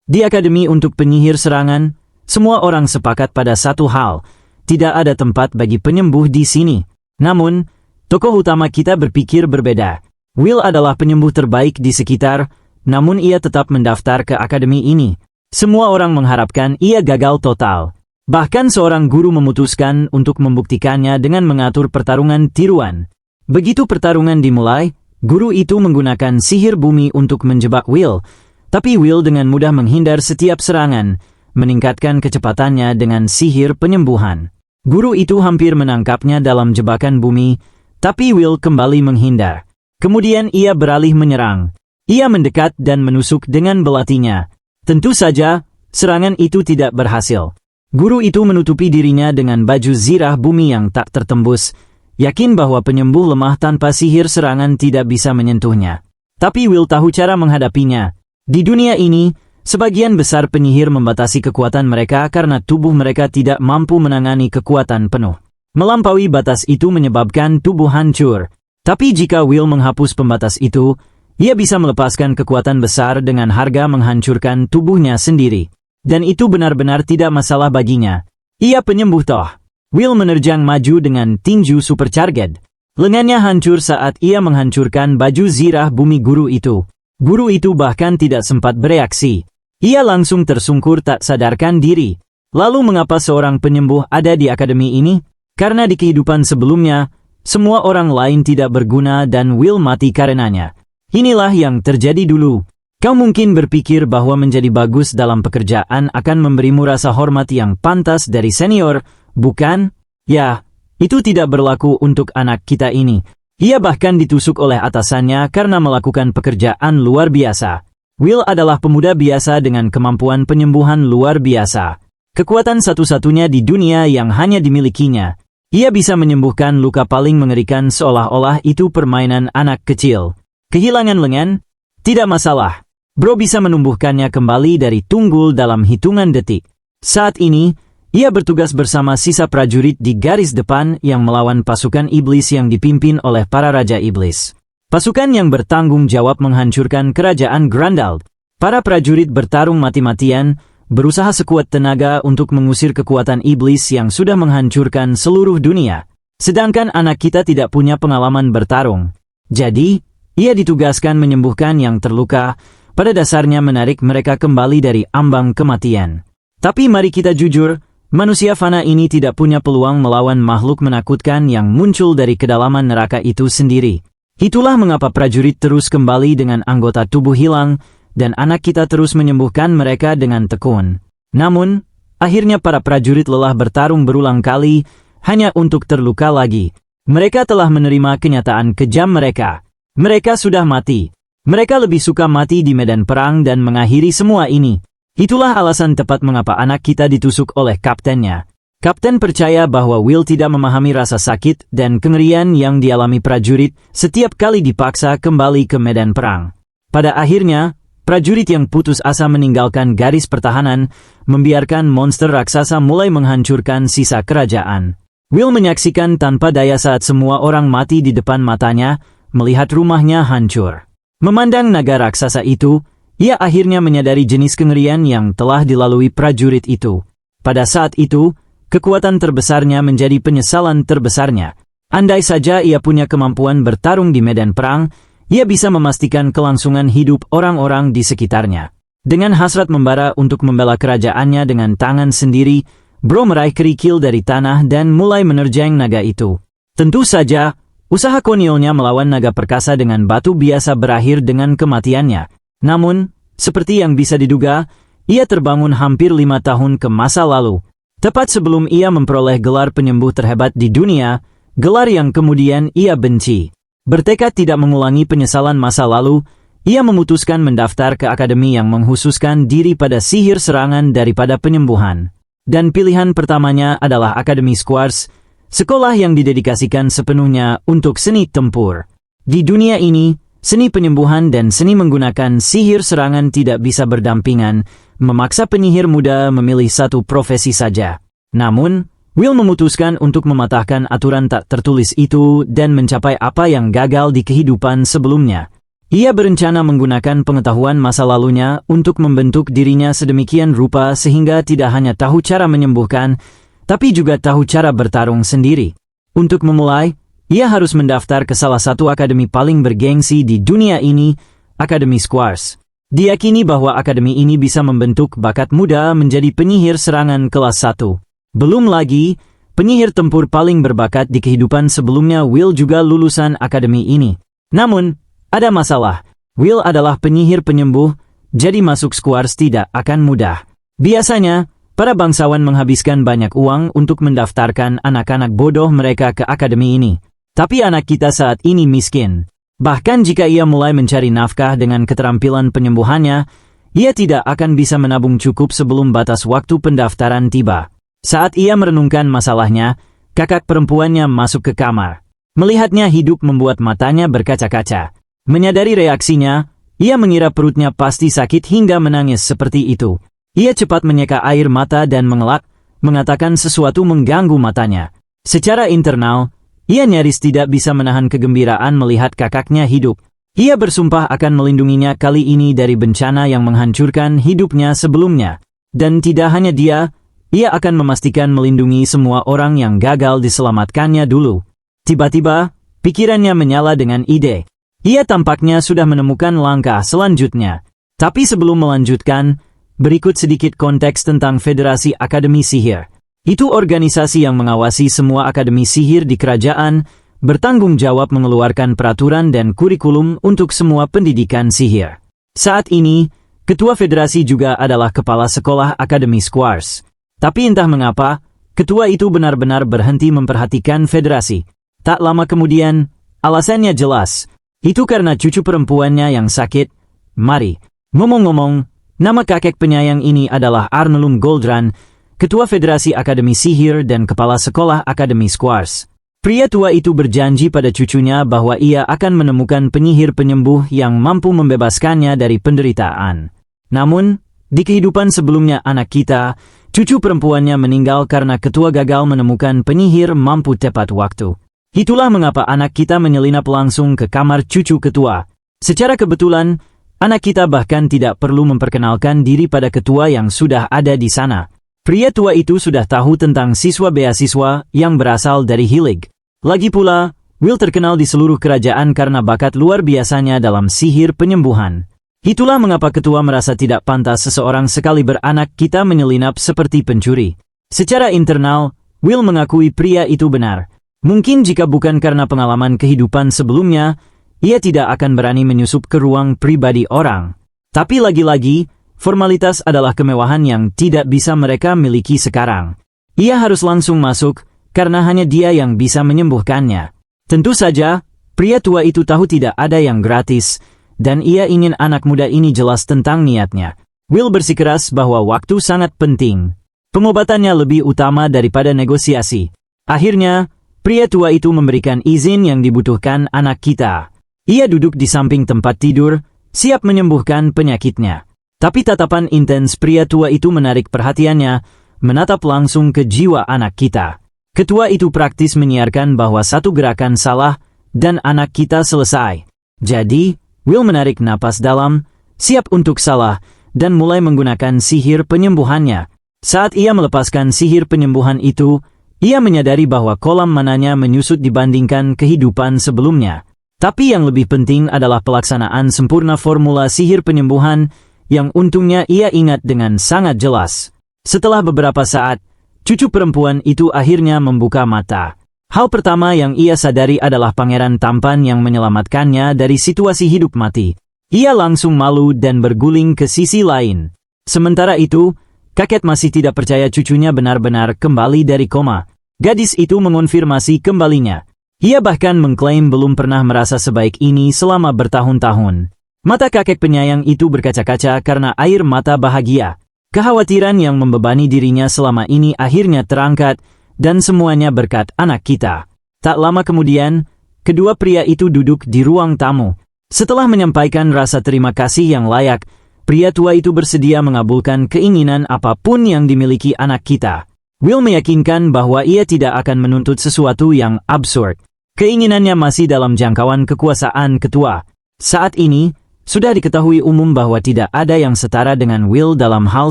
Di Akademi untuk Penyihir Serangan, semua orang sepakat pada satu hal, tidak ada tempat bagi penyembuh di sini. Namun, tokoh utama kita berpikir berbeda. Will adalah penyembuh terbaik di sekitar, namun ia tetap mendaftar ke akademi ini. Semua orang mengharapkan ia gagal total. Bahkan seorang guru memutuskan untuk membuktikannya dengan mengatur pertarungan tiruan. Begitu pertarungan dimulai, guru itu menggunakan sihir bumi untuk menjebak Will. Tapi Will dengan mudah menghindar setiap serangan, meningkatkan kecepatannya dengan sihir penyembuhan. Guru itu hampir menangkapnya dalam jebakan bumi, tapi Will kembali menghindar. Kemudian ia beralih menyerang. Ia mendekat dan menusuk dengan belatinya. Tentu saja, serangan itu tidak berhasil. Guru itu menutupi dirinya dengan baju zirah bumi yang tak tertembus, yakin bahwa penyembuh lemah tanpa sihir serangan tidak bisa menyentuhnya. Tapi Will tahu cara menghadapinya. Di dunia ini, sebagian besar penyihir membatasi kekuatan mereka karena tubuh mereka tidak mampu menangani kekuatan penuh. Melampaui batas itu menyebabkan tubuh hancur. Tapi jika Will menghapus pembatas itu, ia bisa melepaskan kekuatan besar dengan harga menghancurkan tubuhnya sendiri. Dan itu benar-benar tidak masalah baginya. Ia penyembuh toh. Will menerjang maju dengan tinju supercharged. Lengannya hancur saat ia menghancurkan baju zirah bumi guru itu. Guru itu bahkan tidak sempat bereaksi. Ia langsung tersungkur tak sadarkan diri. Lalu mengapa seorang penyembuh ada di akademi ini? Karena di kehidupan sebelumnya, semua orang lain tidak berguna dan Will mati karenanya. Inilah yang terjadi dulu. Kau mungkin berpikir bahwa menjadi bagus dalam pekerjaan akan memberimu rasa hormat yang pantas dari senior, bukan? Ya, itu tidak berlaku untuk anak kita ini. Ia bahkan ditusuk oleh atasannya karena melakukan pekerjaan luar biasa. Will adalah pemuda biasa dengan kemampuan penyembuhan luar biasa. Kekuatan satu-satunya di dunia yang hanya dimilikinya. Ia bisa menyembuhkan luka paling mengerikan seolah-olah itu permainan anak kecil. Kehilangan lengan? Tidak masalah. Bro bisa menumbuhkannya kembali dari tunggul dalam hitungan detik. Saat ini, ia bertugas bersama sisa prajurit di garis depan yang melawan pasukan iblis yang dipimpin oleh para raja iblis. Pasukan yang bertanggung jawab menghancurkan kerajaan Grandald. Para prajurit bertarung mati-matian, berusaha sekuat tenaga untuk mengusir kekuatan iblis yang sudah menghancurkan seluruh dunia. Sedangkan anak kita tidak punya pengalaman bertarung. Jadi, ia ditugaskan menyembuhkan yang terluka, pada dasarnya menarik mereka kembali dari ambang kematian. Tapi mari kita jujur, manusia fana ini tidak punya peluang melawan makhluk menakutkan yang muncul dari kedalaman neraka itu sendiri. Itulah mengapa prajurit terus kembali dengan anggota tubuh hilang, dan anak kita terus menyembuhkan mereka dengan tekun. Namun, akhirnya para prajurit lelah bertarung berulang kali, hanya untuk terluka lagi. Mereka telah menerima kenyataan kejam mereka. Mereka sudah mati. Mereka lebih suka mati di medan perang dan mengakhiri semua ini. Itulah alasan tepat mengapa anak kita ditusuk oleh kaptennya. Kapten percaya bahwa Will tidak memahami rasa sakit dan kengerian yang dialami prajurit setiap kali dipaksa kembali ke medan perang. Pada akhirnya, prajurit yang putus asa meninggalkan garis pertahanan, membiarkan monster raksasa mulai menghancurkan sisa kerajaan. Will menyaksikan tanpa daya saat semua orang mati di depan matanya, melihat rumahnya hancur. Memandang naga raksasa itu, ia akhirnya menyadari jenis kengerian yang telah dilalui prajurit itu. Pada saat itu, kekuatan terbesarnya menjadi penyesalan terbesarnya. Andai saja ia punya kemampuan bertarung di medan perang, ia bisa memastikan kelangsungan hidup orang-orang di sekitarnya. Dengan hasrat membara untuk membela kerajaannya dengan tangan sendiri, Bro meraih kerikil dari tanah dan mulai menerjang naga itu. Tentu saja, usaha konyolnya melawan naga perkasa dengan batu biasa berakhir dengan kematiannya. Namun, seperti yang bisa diduga, ia terbangun hampir 5 tahun ke masa lalu. Tepat sebelum ia memperoleh gelar penyembuh terhebat di dunia, gelar yang kemudian ia benci. Bertekad tidak mengulangi penyesalan masa lalu, ia memutuskan mendaftar ke akademi yang menghususkan diri pada sihir serangan daripada penyembuhan. Dan pilihan pertamanya adalah Akademi Squares, sekolah yang didedikasikan sepenuhnya untuk seni tempur. Di dunia ini, seni penyembuhan dan seni menggunakan sihir serangan tidak bisa berdampingan, memaksa penyihir muda memilih satu profesi saja. Namun, Will memutuskan untuk mematahkan aturan tak tertulis itu dan mencapai apa yang gagal di kehidupan sebelumnya. Ia berencana menggunakan pengetahuan masa lalunya untuk membentuk dirinya sedemikian rupa sehingga tidak hanya tahu cara menyembuhkan, tapi juga tahu cara bertarung sendiri. Untuk memulai, ia harus mendaftar ke salah satu akademi paling bergengsi di dunia ini, Akademi Squares. Diyakini bahwa akademi ini bisa membentuk bakat muda menjadi penyihir serangan kelas 1. Belum lagi, penyihir tempur paling berbakat di kehidupan sebelumnya Will juga lulusan akademi ini. Namun, ada masalah. Will adalah penyihir penyembuh, jadi masuk Squares tidak akan mudah. Biasanya, para bangsawan menghabiskan banyak uang untuk mendaftarkan anak-anak bodoh mereka ke akademi ini. Tapi anak kita saat ini miskin. Bahkan jika ia mulai mencari nafkah dengan keterampilan penyembuhannya, ia tidak akan bisa menabung cukup sebelum batas waktu pendaftaran tiba. Saat ia merenungkan masalahnya, kakak perempuannya masuk ke kamar. Melihatnya hidup membuat matanya berkaca-kaca. Menyadari reaksinya, ia mengira perutnya pasti sakit hingga menangis seperti itu. Ia cepat menyeka air mata dan mengelak, mengatakan sesuatu mengganggu matanya. Secara internal, ia nyaris tidak bisa menahan kegembiraan melihat kakaknya hidup. Ia bersumpah akan melindunginya kali ini dari bencana yang menghancurkan hidupnya sebelumnya. Dan tidak hanya dia, ia akan memastikan melindungi semua orang yang gagal diselamatkannya dulu. Tiba-tiba, pikirannya menyala dengan ide. Ia tampaknya sudah menemukan langkah selanjutnya. Tapi sebelum melanjutkan, berikut sedikit konteks tentang Federasi Akademi Sihir. Itu organisasi yang mengawasi semua akademi sihir di kerajaan, bertanggung jawab mengeluarkan peraturan dan kurikulum untuk semua pendidikan sihir. Saat ini, ketua federasi juga adalah kepala sekolah Akademi Squares. Tapi entah mengapa, ketua itu benar-benar berhenti memperhatikan federasi. Tak lama kemudian, alasannya jelas. Itu karena cucu perempuannya yang sakit. Mari. Ngomong-ngomong, nama kakek penyayang ini adalah Arnulum Goldran, ketua Federasi Akademi Sihir dan kepala sekolah Akademi Squares. Pria tua itu berjanji pada cucunya bahwa ia akan menemukan penyihir penyembuh yang mampu membebaskannya dari penderitaan. Namun, di kehidupan sebelumnya anak kita, cucu perempuannya meninggal karena ketua gagal menemukan penyihir mampu tepat waktu. Itulah mengapa anak kita menyelinap langsung ke kamar cucu ketua. Secara kebetulan, anak kita bahkan tidak perlu memperkenalkan diri pada ketua yang sudah ada di sana. Pria tua itu sudah tahu tentang siswa beasiswa yang berasal dari Hilig. Lagi pula, Will terkenal di seluruh kerajaan karena bakat luar biasanya dalam sihir penyembuhan. Itulah mengapa ketua merasa tidak pantas seseorang sekali beranak kita menyelinap seperti pencuri. Secara internal, Will mengakui pria itu benar. Mungkin jika bukan karena pengalaman kehidupan sebelumnya, ia tidak akan berani menyusup ke ruang pribadi orang. Tapi lagi-lagi, formalitas adalah kemewahan yang tidak bisa mereka miliki sekarang. Ia harus langsung masuk, karena hanya dia yang bisa menyembuhkannya. Tentu saja, pria tua itu tahu tidak ada yang gratis, dan ia ingin anak muda ini jelas tentang niatnya. Will bersikeras bahwa waktu sangat penting. Pengobatannya lebih utama daripada negosiasi. Akhirnya, pria tua itu memberikan izin yang dibutuhkan anak kita. Ia duduk di samping tempat tidur, siap menyembuhkan penyakitnya. Tapi tatapan intens pria tua itu menarik perhatiannya, menatap langsung ke jiwa anak kita. Ketua itu praktis menyiarkan bahwa satu gerakan salah, dan anak kita selesai. Jadi, Will menarik napas dalam, siap untuk salah, dan mulai menggunakan sihir penyembuhannya. Saat ia melepaskan sihir penyembuhan itu, ia menyadari bahwa kolam mananya menyusut dibandingkan kehidupan sebelumnya. Tapi yang lebih penting adalah pelaksanaan sempurna formula sihir penyembuhan, yang untungnya ia ingat dengan sangat jelas. Setelah beberapa saat, cucu perempuan itu akhirnya membuka mata. Hal pertama yang ia sadari adalah pangeran tampan yang menyelamatkannya dari situasi hidup mati. Ia langsung malu dan berguling ke sisi lain. Sementara itu, kakek masih tidak percaya cucunya benar-benar kembali dari koma. Gadis itu mengonfirmasi kembalinya. Ia bahkan mengklaim belum pernah merasa sebaik ini selama bertahun-tahun. Mata kakek penyayang itu berkaca-kaca karena air mata bahagia. Kekhawatiran yang membebani dirinya selama ini akhirnya terangkat, dan semuanya berkat anak kita. Tak lama kemudian, kedua pria itu duduk di ruang tamu. Setelah menyampaikan rasa terima kasih yang layak, pria tua itu bersedia mengabulkan keinginan apapun yang dimiliki anak kita. Will meyakinkan bahwa ia tidak akan menuntut sesuatu yang absurd. Keinginannya masih dalam jangkauan kekuasaan ketua. Saat ini, sudah diketahui umum bahwa tidak ada yang setara dengan Will dalam hal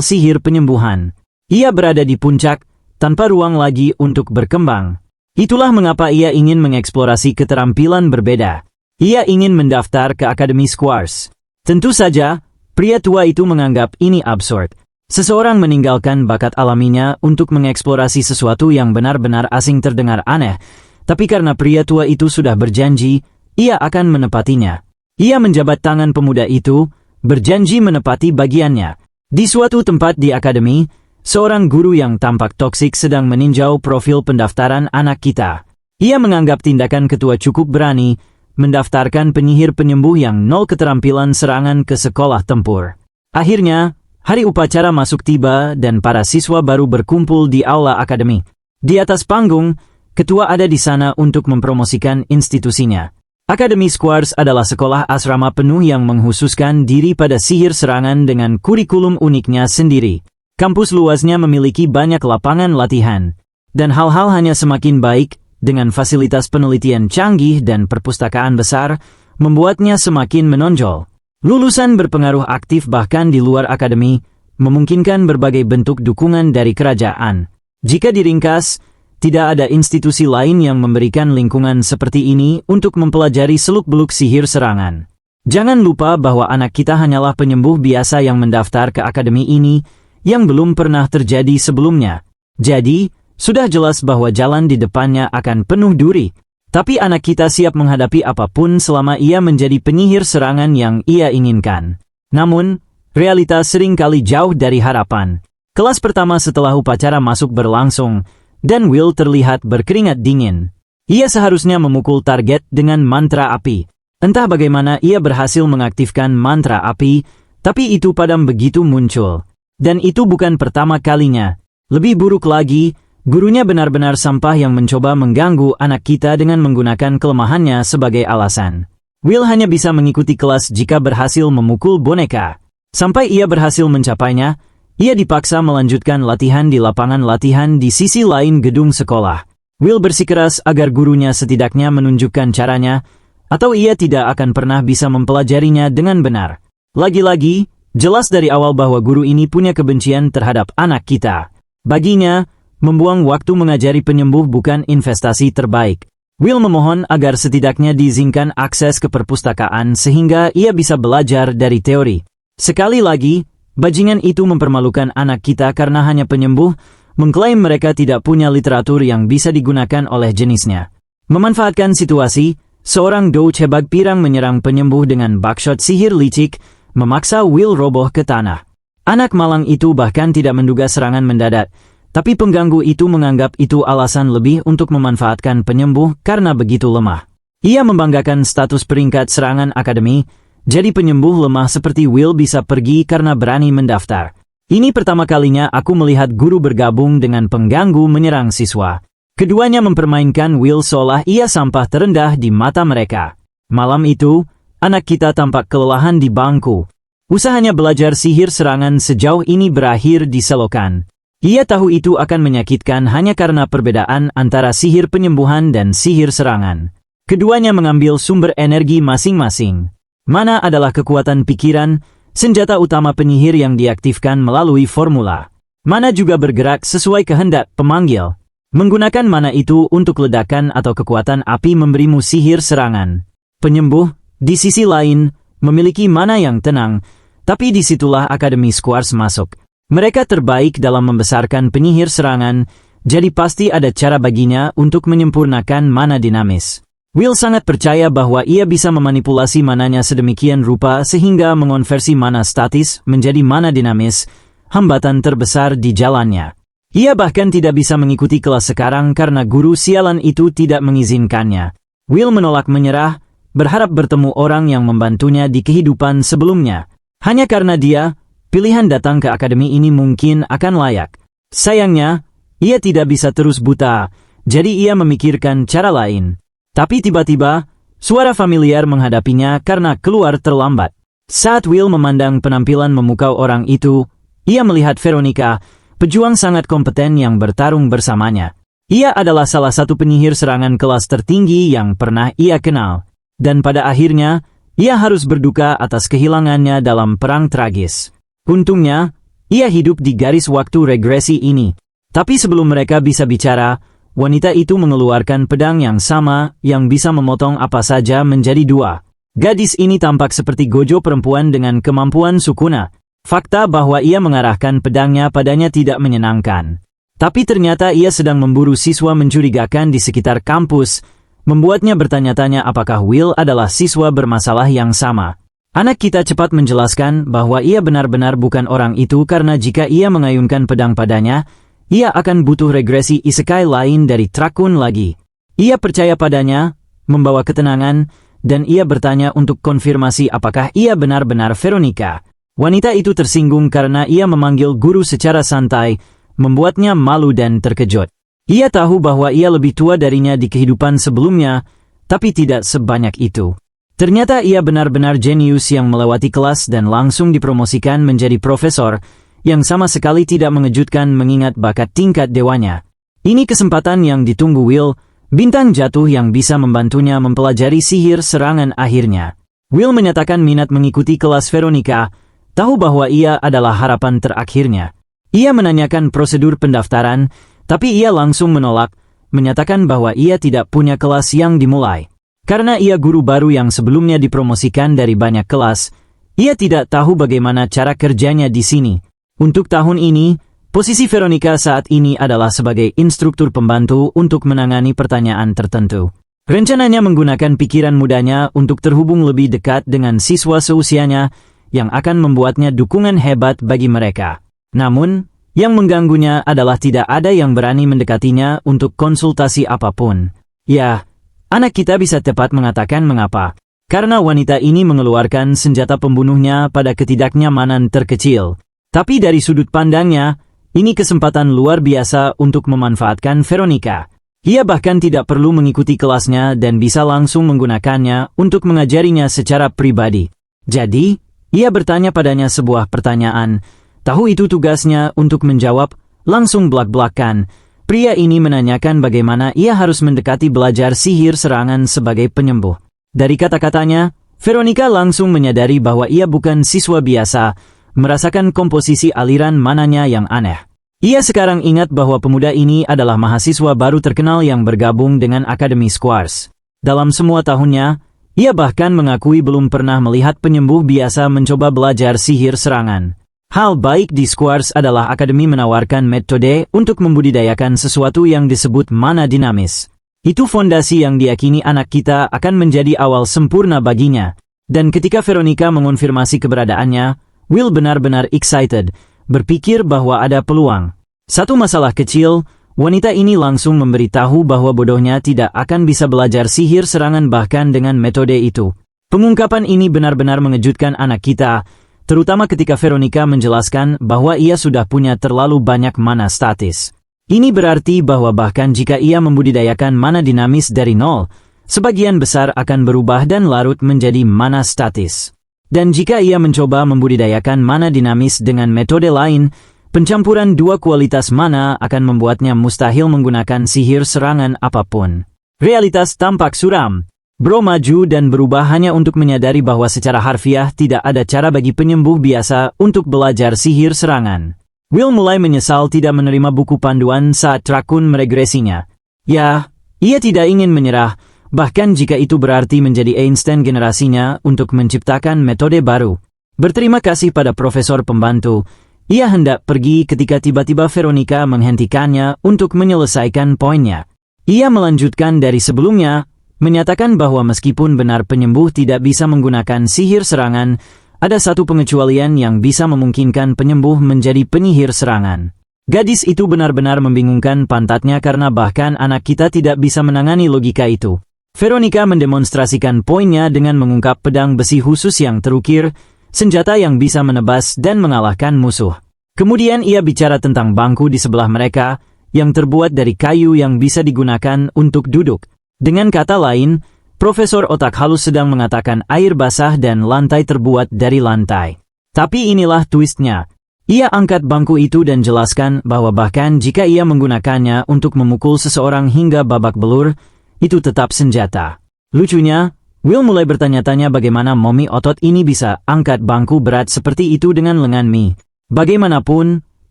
sihir penyembuhan. Ia berada di puncak, tanpa ruang lagi untuk berkembang. Itulah mengapa ia ingin mengeksplorasi keterampilan berbeda. Ia ingin mendaftar ke Akademi Squares. Tentu saja, pria tua itu menganggap ini absurd. Seseorang meninggalkan bakat alaminya untuk mengeksplorasi sesuatu yang benar-benar asing terdengar aneh, tapi karena pria tua itu sudah berjanji, ia akan menepatinya. Ia menjabat tangan pemuda itu, berjanji menepati bagiannya. Di suatu tempat di akademi, seorang guru yang tampak toksik sedang meninjau profil pendaftaran anak kita. Ia menganggap tindakan ketua cukup berani, mendaftarkan penyihir penyembuh yang nol keterampilan serangan ke sekolah tempur. Akhirnya, hari upacara masuk tiba dan para siswa baru berkumpul di aula akademi. Di atas panggung, ketua ada di sana untuk mempromosikan institusinya. Akademi Squares adalah sekolah asrama penuh yang menghususkan diri pada sihir serangan dengan kurikulum uniknya sendiri. Kampus luasnya memiliki banyak lapangan latihan, dan hal-hal hanya semakin baik dengan fasilitas penelitian canggih dan perpustakaan besar, membuatnya semakin menonjol. Lulusan berpengaruh aktif bahkan di luar akademi, memungkinkan berbagai bentuk dukungan dari kerajaan. Jika diringkas, tidak ada institusi lain yang memberikan lingkungan seperti ini untuk mempelajari seluk-beluk sihir serangan. Jangan lupa bahwa anak kita hanyalah penyembuh biasa yang mendaftar ke akademi ini, yang belum pernah terjadi sebelumnya. Jadi, sudah jelas bahwa jalan di depannya akan penuh duri. Tapi anak kita siap menghadapi apapun selama ia menjadi penyihir serangan yang ia inginkan. Namun, realitas seringkali jauh dari harapan. Kelas pertama setelah upacara masuk berlangsung, dan Will terlihat berkeringat dingin. Ia seharusnya memukul target dengan mantra api. Entah bagaimana ia berhasil mengaktifkan mantra api, tapi itu padam begitu muncul. Dan itu bukan pertama kalinya. Lebih buruk lagi, gurunya benar-benar sampah yang mencoba mengganggu anak kita dengan menggunakan kelemahannya sebagai alasan. Will hanya bisa mengikuti kelas jika berhasil memukul boneka. Sampai ia berhasil mencapainya, ia dipaksa melanjutkan latihan di lapangan latihan di sisi lain gedung sekolah. Will bersikeras agar gurunya setidaknya menunjukkan caranya, atau ia tidak akan pernah bisa mempelajarinya dengan benar. Lagi-lagi, jelas dari awal bahwa guru ini punya kebencian terhadap anak kita. Baginya, membuang waktu mengajari penyembuh bukan investasi terbaik. Will memohon agar setidaknya diizinkan akses ke perpustakaan sehingga ia bisa belajar dari teori. Sekali lagi, bajingan itu mempermalukan anak kita karena hanya penyembuh, mengklaim mereka tidak punya literatur yang bisa digunakan oleh jenisnya. Memanfaatkan situasi, seorang doge hebat pirang menyerang penyembuh dengan bakshot sihir licik, memaksa Will roboh ke tanah. Anak malang itu bahkan tidak menduga serangan mendadak, tapi pengganggu itu menganggap itu alasan lebih untuk memanfaatkan penyembuh karena begitu lemah. Ia membanggakan status peringkat serangan akademi, jadi penyembuh lemah seperti Will bisa pergi karena berani mendaftar. Ini pertama kalinya aku melihat guru bergabung dengan pengganggu menyerang siswa. Keduanya mempermainkan Will seolah ia sampah terendah di mata mereka. Malam itu, anak kita tampak kelelahan di bangku. Usahanya belajar sihir serangan sejauh ini berakhir di selokan. Ia tahu itu akan menyakitkan hanya karena perbedaan antara sihir penyembuhan dan sihir serangan. Keduanya mengambil sumber energi masing-masing. Mana adalah kekuatan pikiran, senjata utama penyihir yang diaktifkan melalui formula. Mana juga bergerak sesuai kehendak pemanggil. Menggunakan mana itu untuk ledakan atau kekuatan api memberimu sihir serangan. Penyembuh, di sisi lain, memiliki mana yang tenang, tapi disitulah Akademi Squares masuk. Mereka terbaik dalam membesarkan penyihir serangan, jadi pasti ada cara baginya untuk menyempurnakan mana dinamis. Will sangat percaya bahwa ia bisa memanipulasi mananya sedemikian rupa sehingga mengonversi mana statis menjadi mana dinamis, hambatan terbesar di jalannya. Ia bahkan tidak bisa mengikuti kelas sekarang karena guru sialan itu tidak mengizinkannya. Will menolak menyerah, berharap bertemu orang yang membantunya di kehidupan sebelumnya. Hanya karena dia, pilihan datang ke akademi ini mungkin akan layak. Sayangnya, ia tidak bisa terus buta, jadi ia memikirkan cara lain. Tapi tiba-tiba, suara familiar menghadapinya karena keluar terlambat. Saat Will memandang penampilan memukau orang itu, ia melihat Veronica, pejuang sangat kompeten yang bertarung bersamanya. Ia adalah salah satu penyihir serangan kelas tertinggi yang pernah ia kenal. Dan pada akhirnya, Ia harus berduka atas kehilangannya dalam perang tragis. Untungnya, ia hidup di garis waktu regresi ini. Tapi sebelum mereka bisa bicara, wanita itu mengeluarkan pedang yang sama yang bisa memotong apa saja menjadi dua. Gadis ini tampak seperti Gojo perempuan dengan kemampuan sukuna. Fakta bahwa ia mengarahkan pedangnya padanya tidak menyenangkan. Tapi ternyata ia sedang memburu siswa mencurigakan di sekitar kampus, membuatnya bertanya-tanya apakah Will adalah siswa bermasalah yang sama. Anak kita cepat menjelaskan bahwa ia benar-benar bukan orang itu karena jika ia mengayunkan pedang padanya, ia akan butuh regresi isekai lain dari Trakun lagi. Ia percaya padanya, membawa ketenangan, dan ia bertanya untuk konfirmasi apakah ia benar-benar Veronica. Wanita itu tersinggung karena ia memanggil guru secara santai, membuatnya malu dan terkejut. Ia tahu bahwa ia lebih tua darinya di kehidupan sebelumnya, tapi tidak sebanyak itu. Ternyata ia benar-benar jenius yang melewati kelas dan langsung dipromosikan menjadi profesor, yang sama sekali tidak mengejutkan mengingat bakat tingkat dewanya. Ini kesempatan yang ditunggu Will, bintang jatuh yang bisa membantunya mempelajari sihir serangan akhirnya. Will menyatakan minat mengikuti kelas Veronica, tahu bahwa ia adalah harapan terakhirnya. Ia menanyakan prosedur pendaftaran, tapi ia langsung menolak, menyatakan bahwa ia tidak punya kelas yang dimulai. Karena ia guru baru yang sebelumnya dipromosikan dari banyak kelas, ia tidak tahu bagaimana cara kerjanya di sini. Untuk tahun ini, posisi Veronica saat ini adalah sebagai instruktur pembantu untuk menangani pertanyaan tertentu. Rencananya menggunakan pikiran mudanya untuk terhubung lebih dekat dengan siswa seusianya, yang akan membuatnya dukungan hebat bagi mereka. Namun, yang mengganggunya adalah tidak ada yang berani mendekatinya untuk konsultasi apapun. Ya, anak kita bisa tepat mengatakan mengapa. Karena wanita ini mengeluarkan senjata pembunuhnya pada ketidaknyamanan terkecil. Tapi dari sudut pandangnya, ini kesempatan luar biasa untuk memanfaatkan Veronica. Ia bahkan tidak perlu mengikuti kelasnya dan bisa langsung menggunakannya untuk mengajarinya secara pribadi. Jadi, ia bertanya padanya sebuah pertanyaan. Tahu itu tugasnya untuk menjawab, langsung belak-belakan. Pria ini menanyakan bagaimana ia harus mendekati belajar sihir serangan sebagai penyembuh. Dari kata-katanya, Veronica langsung menyadari bahwa ia bukan siswa biasa, merasakan komposisi aliran mananya yang aneh. Ia sekarang ingat bahwa pemuda ini adalah mahasiswa baru terkenal yang bergabung dengan Akademi Squares. Dalam semua tahunnya, ia bahkan mengakui belum pernah melihat penyembuh biasa mencoba belajar sihir serangan. Hal baik di Squares adalah akademi menawarkan metode untuk membudidayakan sesuatu yang disebut mana dinamis. Itu fondasi yang diyakini anak kita akan menjadi awal sempurna baginya. Dan ketika Veronica mengonfirmasi keberadaannya, Will benar-benar excited, berpikir bahwa ada peluang. Satu masalah kecil, wanita ini langsung memberitahu bahwa bodohnya tidak akan bisa belajar sihir serangan bahkan dengan metode itu. Pengungkapan ini benar-benar mengejutkan anak kita, terutama ketika Veronica menjelaskan bahwa ia sudah punya terlalu banyak mana statis. Ini berarti bahwa bahkan jika ia membudidayakan mana dinamis dari nol, sebagian besar akan berubah dan larut menjadi mana statis. Dan jika ia mencoba membudidayakan mana dinamis dengan metode lain, pencampuran dua kualitas mana akan membuatnya mustahil menggunakan sihir serangan apapun. Realitas tampak suram. Bro maju dan berubah hanya untuk menyadari bahwa secara harfiah tidak ada cara bagi penyembuh biasa untuk belajar sihir serangan. Will mulai menyesal tidak menerima buku panduan saat Trakun meregresinya. Ya, ia tidak ingin menyerah, bahkan jika itu berarti menjadi Einstein generasinya untuk menciptakan metode baru. Berterima kasih pada profesor pembantu, ia hendak pergi ketika tiba-tiba Veronica menghentikannya untuk menyelesaikan poinnya. Ia melanjutkan dari sebelumnya, menyatakan bahwa meskipun benar penyembuh tidak bisa menggunakan sihir serangan, ada satu pengecualian yang bisa memungkinkan penyembuh menjadi penyihir serangan. Gadis itu benar-benar membingungkan pantatnya karena bahkan anak kita tidak bisa menangani logika itu. Veronica mendemonstrasikan poinnya dengan mengungkap pedang besi khusus yang terukir, senjata yang bisa menebas dan mengalahkan musuh. Kemudian ia bicara tentang bangku di sebelah mereka, yang terbuat dari kayu yang bisa digunakan untuk duduk. Dengan kata lain, Profesor Otak Halus sedang mengatakan air basah dan lantai terbuat dari lantai. Tapi inilah twistnya. Ia angkat bangku itu dan jelaskan bahwa bahkan jika ia menggunakannya untuk memukul seseorang hingga babak belur, itu tetap senjata. Lucunya, Will mulai bertanya-tanya bagaimana Mommy otot ini bisa angkat bangku berat seperti itu dengan lengan Mi. Bagaimanapun,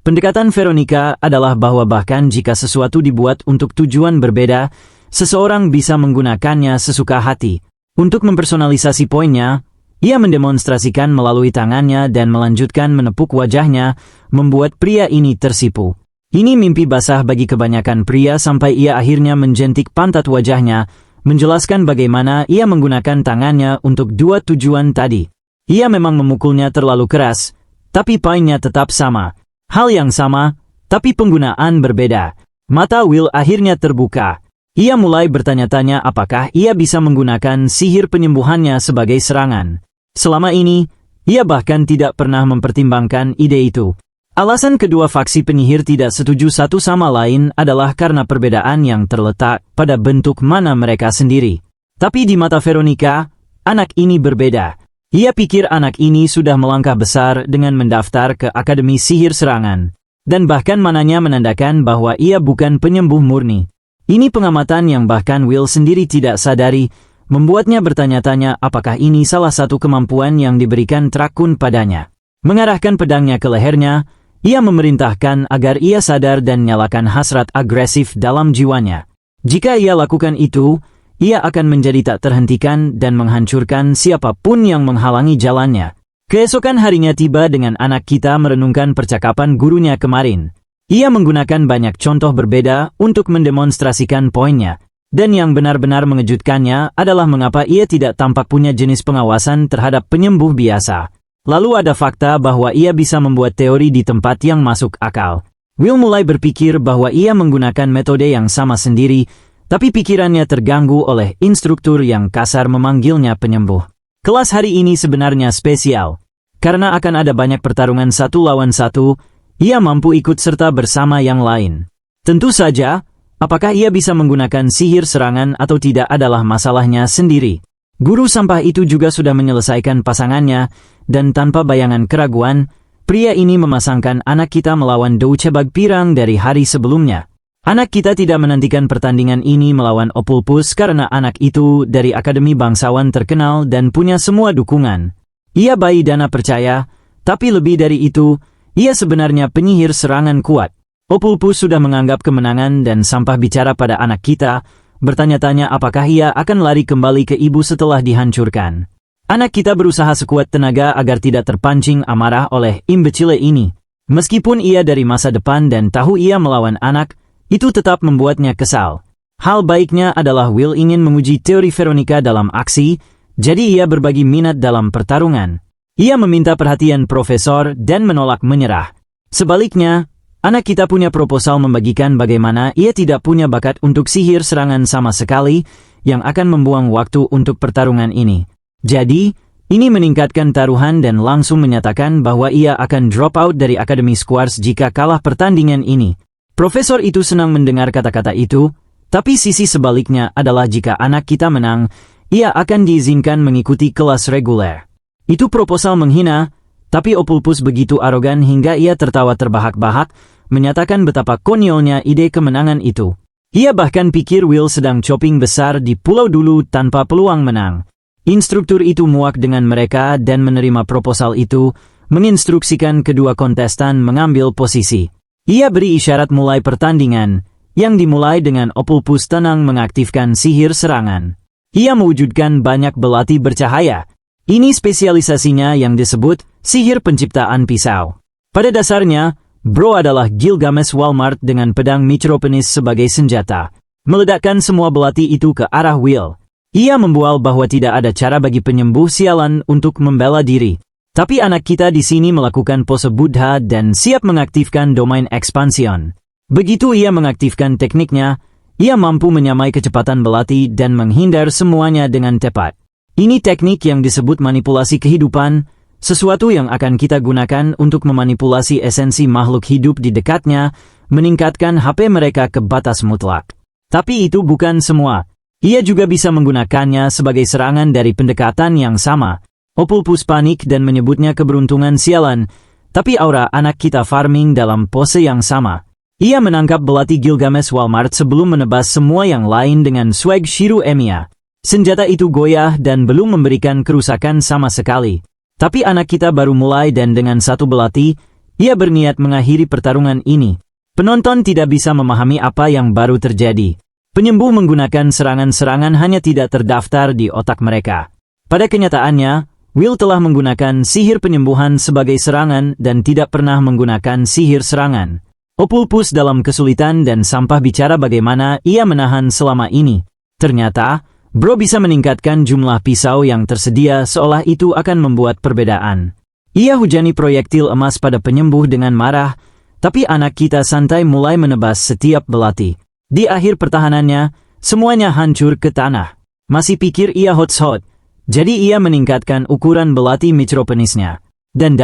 pendekatan Veronica adalah bahwa bahkan jika sesuatu dibuat untuk tujuan berbeda, seseorang bisa menggunakannya sesuka hati. Untuk mempersonalisasi poinnya, ia mendemonstrasikan melalui tangannya dan melanjutkan menepuk wajahnya, membuat pria ini tersipu. Ini mimpi basah bagi kebanyakan pria sampai ia akhirnya menjentik pantat wajahnya, menjelaskan bagaimana ia menggunakan tangannya untuk dua tujuan tadi. Ia memang memukulnya terlalu keras, tapi poinnya tetap sama. Hal yang sama, tapi penggunaan berbeda. Mata Will akhirnya terbuka. Ia mulai bertanya-tanya apakah ia bisa menggunakan sihir penyembuhannya sebagai serangan. Selama ini, ia bahkan tidak pernah mempertimbangkan ide itu. Alasan kedua faksi penyihir tidak setuju satu sama lain adalah karena perbedaan yang terletak pada bentuk mana mereka sendiri. Tapi di mata Veronica, anak ini berbeda. Ia pikir anak ini sudah melangkah besar dengan mendaftar ke Akademi Sihir Serangan. Dan bahkan mananya menandakan bahwa ia bukan penyembuh murni. Ini pengamatan yang bahkan Will sendiri tidak sadari, membuatnya bertanya-tanya apakah ini salah satu kemampuan yang diberikan Trakun padanya. Mengarahkan pedangnya ke lehernya, ia memerintahkan agar ia sadar dan nyalakan hasrat agresif dalam jiwanya. Jika ia lakukan itu, ia akan menjadi tak terhentikan dan menghancurkan siapapun yang menghalangi jalannya. Keesokan harinya tiba dengan anak kita merenungkan percakapan gurunya kemarin. Ia menggunakan banyak contoh berbeda untuk mendemonstrasikan poinnya. Dan yang benar-benar mengejutkannya adalah mengapa ia tidak tampak punya jenis pengawasan terhadap penyembuh biasa. Lalu ada fakta bahwa ia bisa membuat teori di tempat yang masuk akal. Will mulai berpikir bahwa ia menggunakan metode yang sama sendiri, tapi pikirannya terganggu oleh instruktur yang kasar memanggilnya penyembuh. Kelas hari ini sebenarnya spesial. Karena akan ada banyak pertarungan satu lawan satu, ia mampu ikut serta bersama yang lain. Tentu saja, apakah ia bisa menggunakan sihir serangan atau tidak adalah masalahnya sendiri. Guru sampah itu juga sudah menyelesaikan pasangannya, dan tanpa bayangan keraguan, pria ini memasangkan anak kita melawan Dou Cebag Pirang dari hari sebelumnya. Anak kita tidak menantikan pertandingan ini melawan Opulpus karena anak itu dari Akademi Bangsawan terkenal dan punya semua dukungan. Ia bayi dana percaya, tapi lebih dari itu, ia sebenarnya penyihir serangan kuat. Opulpus sudah menganggap kemenangan dan sampah bicara pada anak kita, bertanya-tanya apakah ia akan lari kembali ke ibu setelah dihancurkan. Anak kita berusaha sekuat tenaga agar tidak terpancing amarah oleh imbecile ini. Meskipun ia dari masa depan dan tahu ia melawan anak, itu tetap membuatnya kesal. Hal baiknya adalah Will ingin menguji teori Veronica dalam aksi, jadi ia berbagi minat dalam pertarungan. Ia meminta perhatian profesor dan menolak menyerah. Sebaliknya, anak kita punya proposal membagikan bagaimana ia tidak punya bakat untuk sihir serangan sama sekali, yang akan membuang waktu untuk pertarungan ini. Jadi, ini meningkatkan taruhan dan langsung menyatakan bahwa ia akan drop out dari Akademi Squares jika kalah pertandingan ini. Profesor itu senang mendengar kata-kata itu, tapi sisi sebaliknya adalah jika anak kita menang, ia akan diizinkan mengikuti kelas reguler. Itu proposal menghina, tapi Opulpus begitu arogan hingga ia tertawa terbahak-bahak, menyatakan betapa konyolnya ide kemenangan itu. Ia bahkan pikir Will sedang chopping besar di pulau dulu tanpa peluang menang. Instruktur itu muak dengan mereka dan menerima proposal itu, menginstruksikan kedua kontestan mengambil posisi. Ia beri isyarat mulai pertandingan, yang dimulai dengan Opulpus tenang mengaktifkan sihir serangan. Ia mewujudkan banyak belati bercahaya. Ini spesialisasinya yang disebut sihir penciptaan pisau. Pada dasarnya, Bro adalah Gilgamesh Walmart dengan pedang Micropenis sebagai senjata, meledakkan semua belati itu ke arah Will. Ia membual bahwa tidak ada cara bagi penyembuh sialan untuk membela diri. Tapi anak kita di sini melakukan pose Buddha dan siap mengaktifkan domain expansion. Begitu ia mengaktifkan tekniknya, ia mampu menyamai kecepatan belati dan menghindar semuanya dengan tepat. Ini teknik yang disebut manipulasi kehidupan, sesuatu yang akan kita gunakan untuk memanipulasi esensi makhluk hidup di dekatnya, meningkatkan HP mereka ke batas mutlak. Tapi itu bukan semua. Ia juga bisa menggunakannya sebagai serangan dari pendekatan yang sama. Opulpus panik dan menyebutnya keberuntungan sialan, tapi aura anak kita farming dalam pose yang sama. Ia menangkap belati Gilgamesh Walmart sebelum menebas semua yang lain dengan swag Shiru Emiya. Senjata itu goyah dan belum memberikan kerusakan sama sekali. Tapi anak kita baru mulai dan dengan satu belati, ia berniat mengakhiri pertarungan ini. Penonton tidak bisa memahami apa yang baru terjadi. Penyembuh menggunakan serangan-serangan hanya tidak terdaftar di otak mereka. Pada kenyataannya, Will telah menggunakan sihir penyembuhan sebagai serangan dan tidak pernah menggunakan sihir serangan. Opulpus dalam kesulitan dan sampah bicara bagaimana ia menahan selama ini. Ternyata, Bro bisa meningkatkan jumlah pisau yang tersedia seolah itu akan membuat perbedaan. Ia hujani proyektil emas pada penyembuh dengan marah, tapi anak kita santai mulai menebas setiap belati. Di akhir pertahanannya, semuanya hancur ke tanah. Masih pikir ia hot-hot, jadi ia meningkatkan ukuran belati micropenisnya. Dan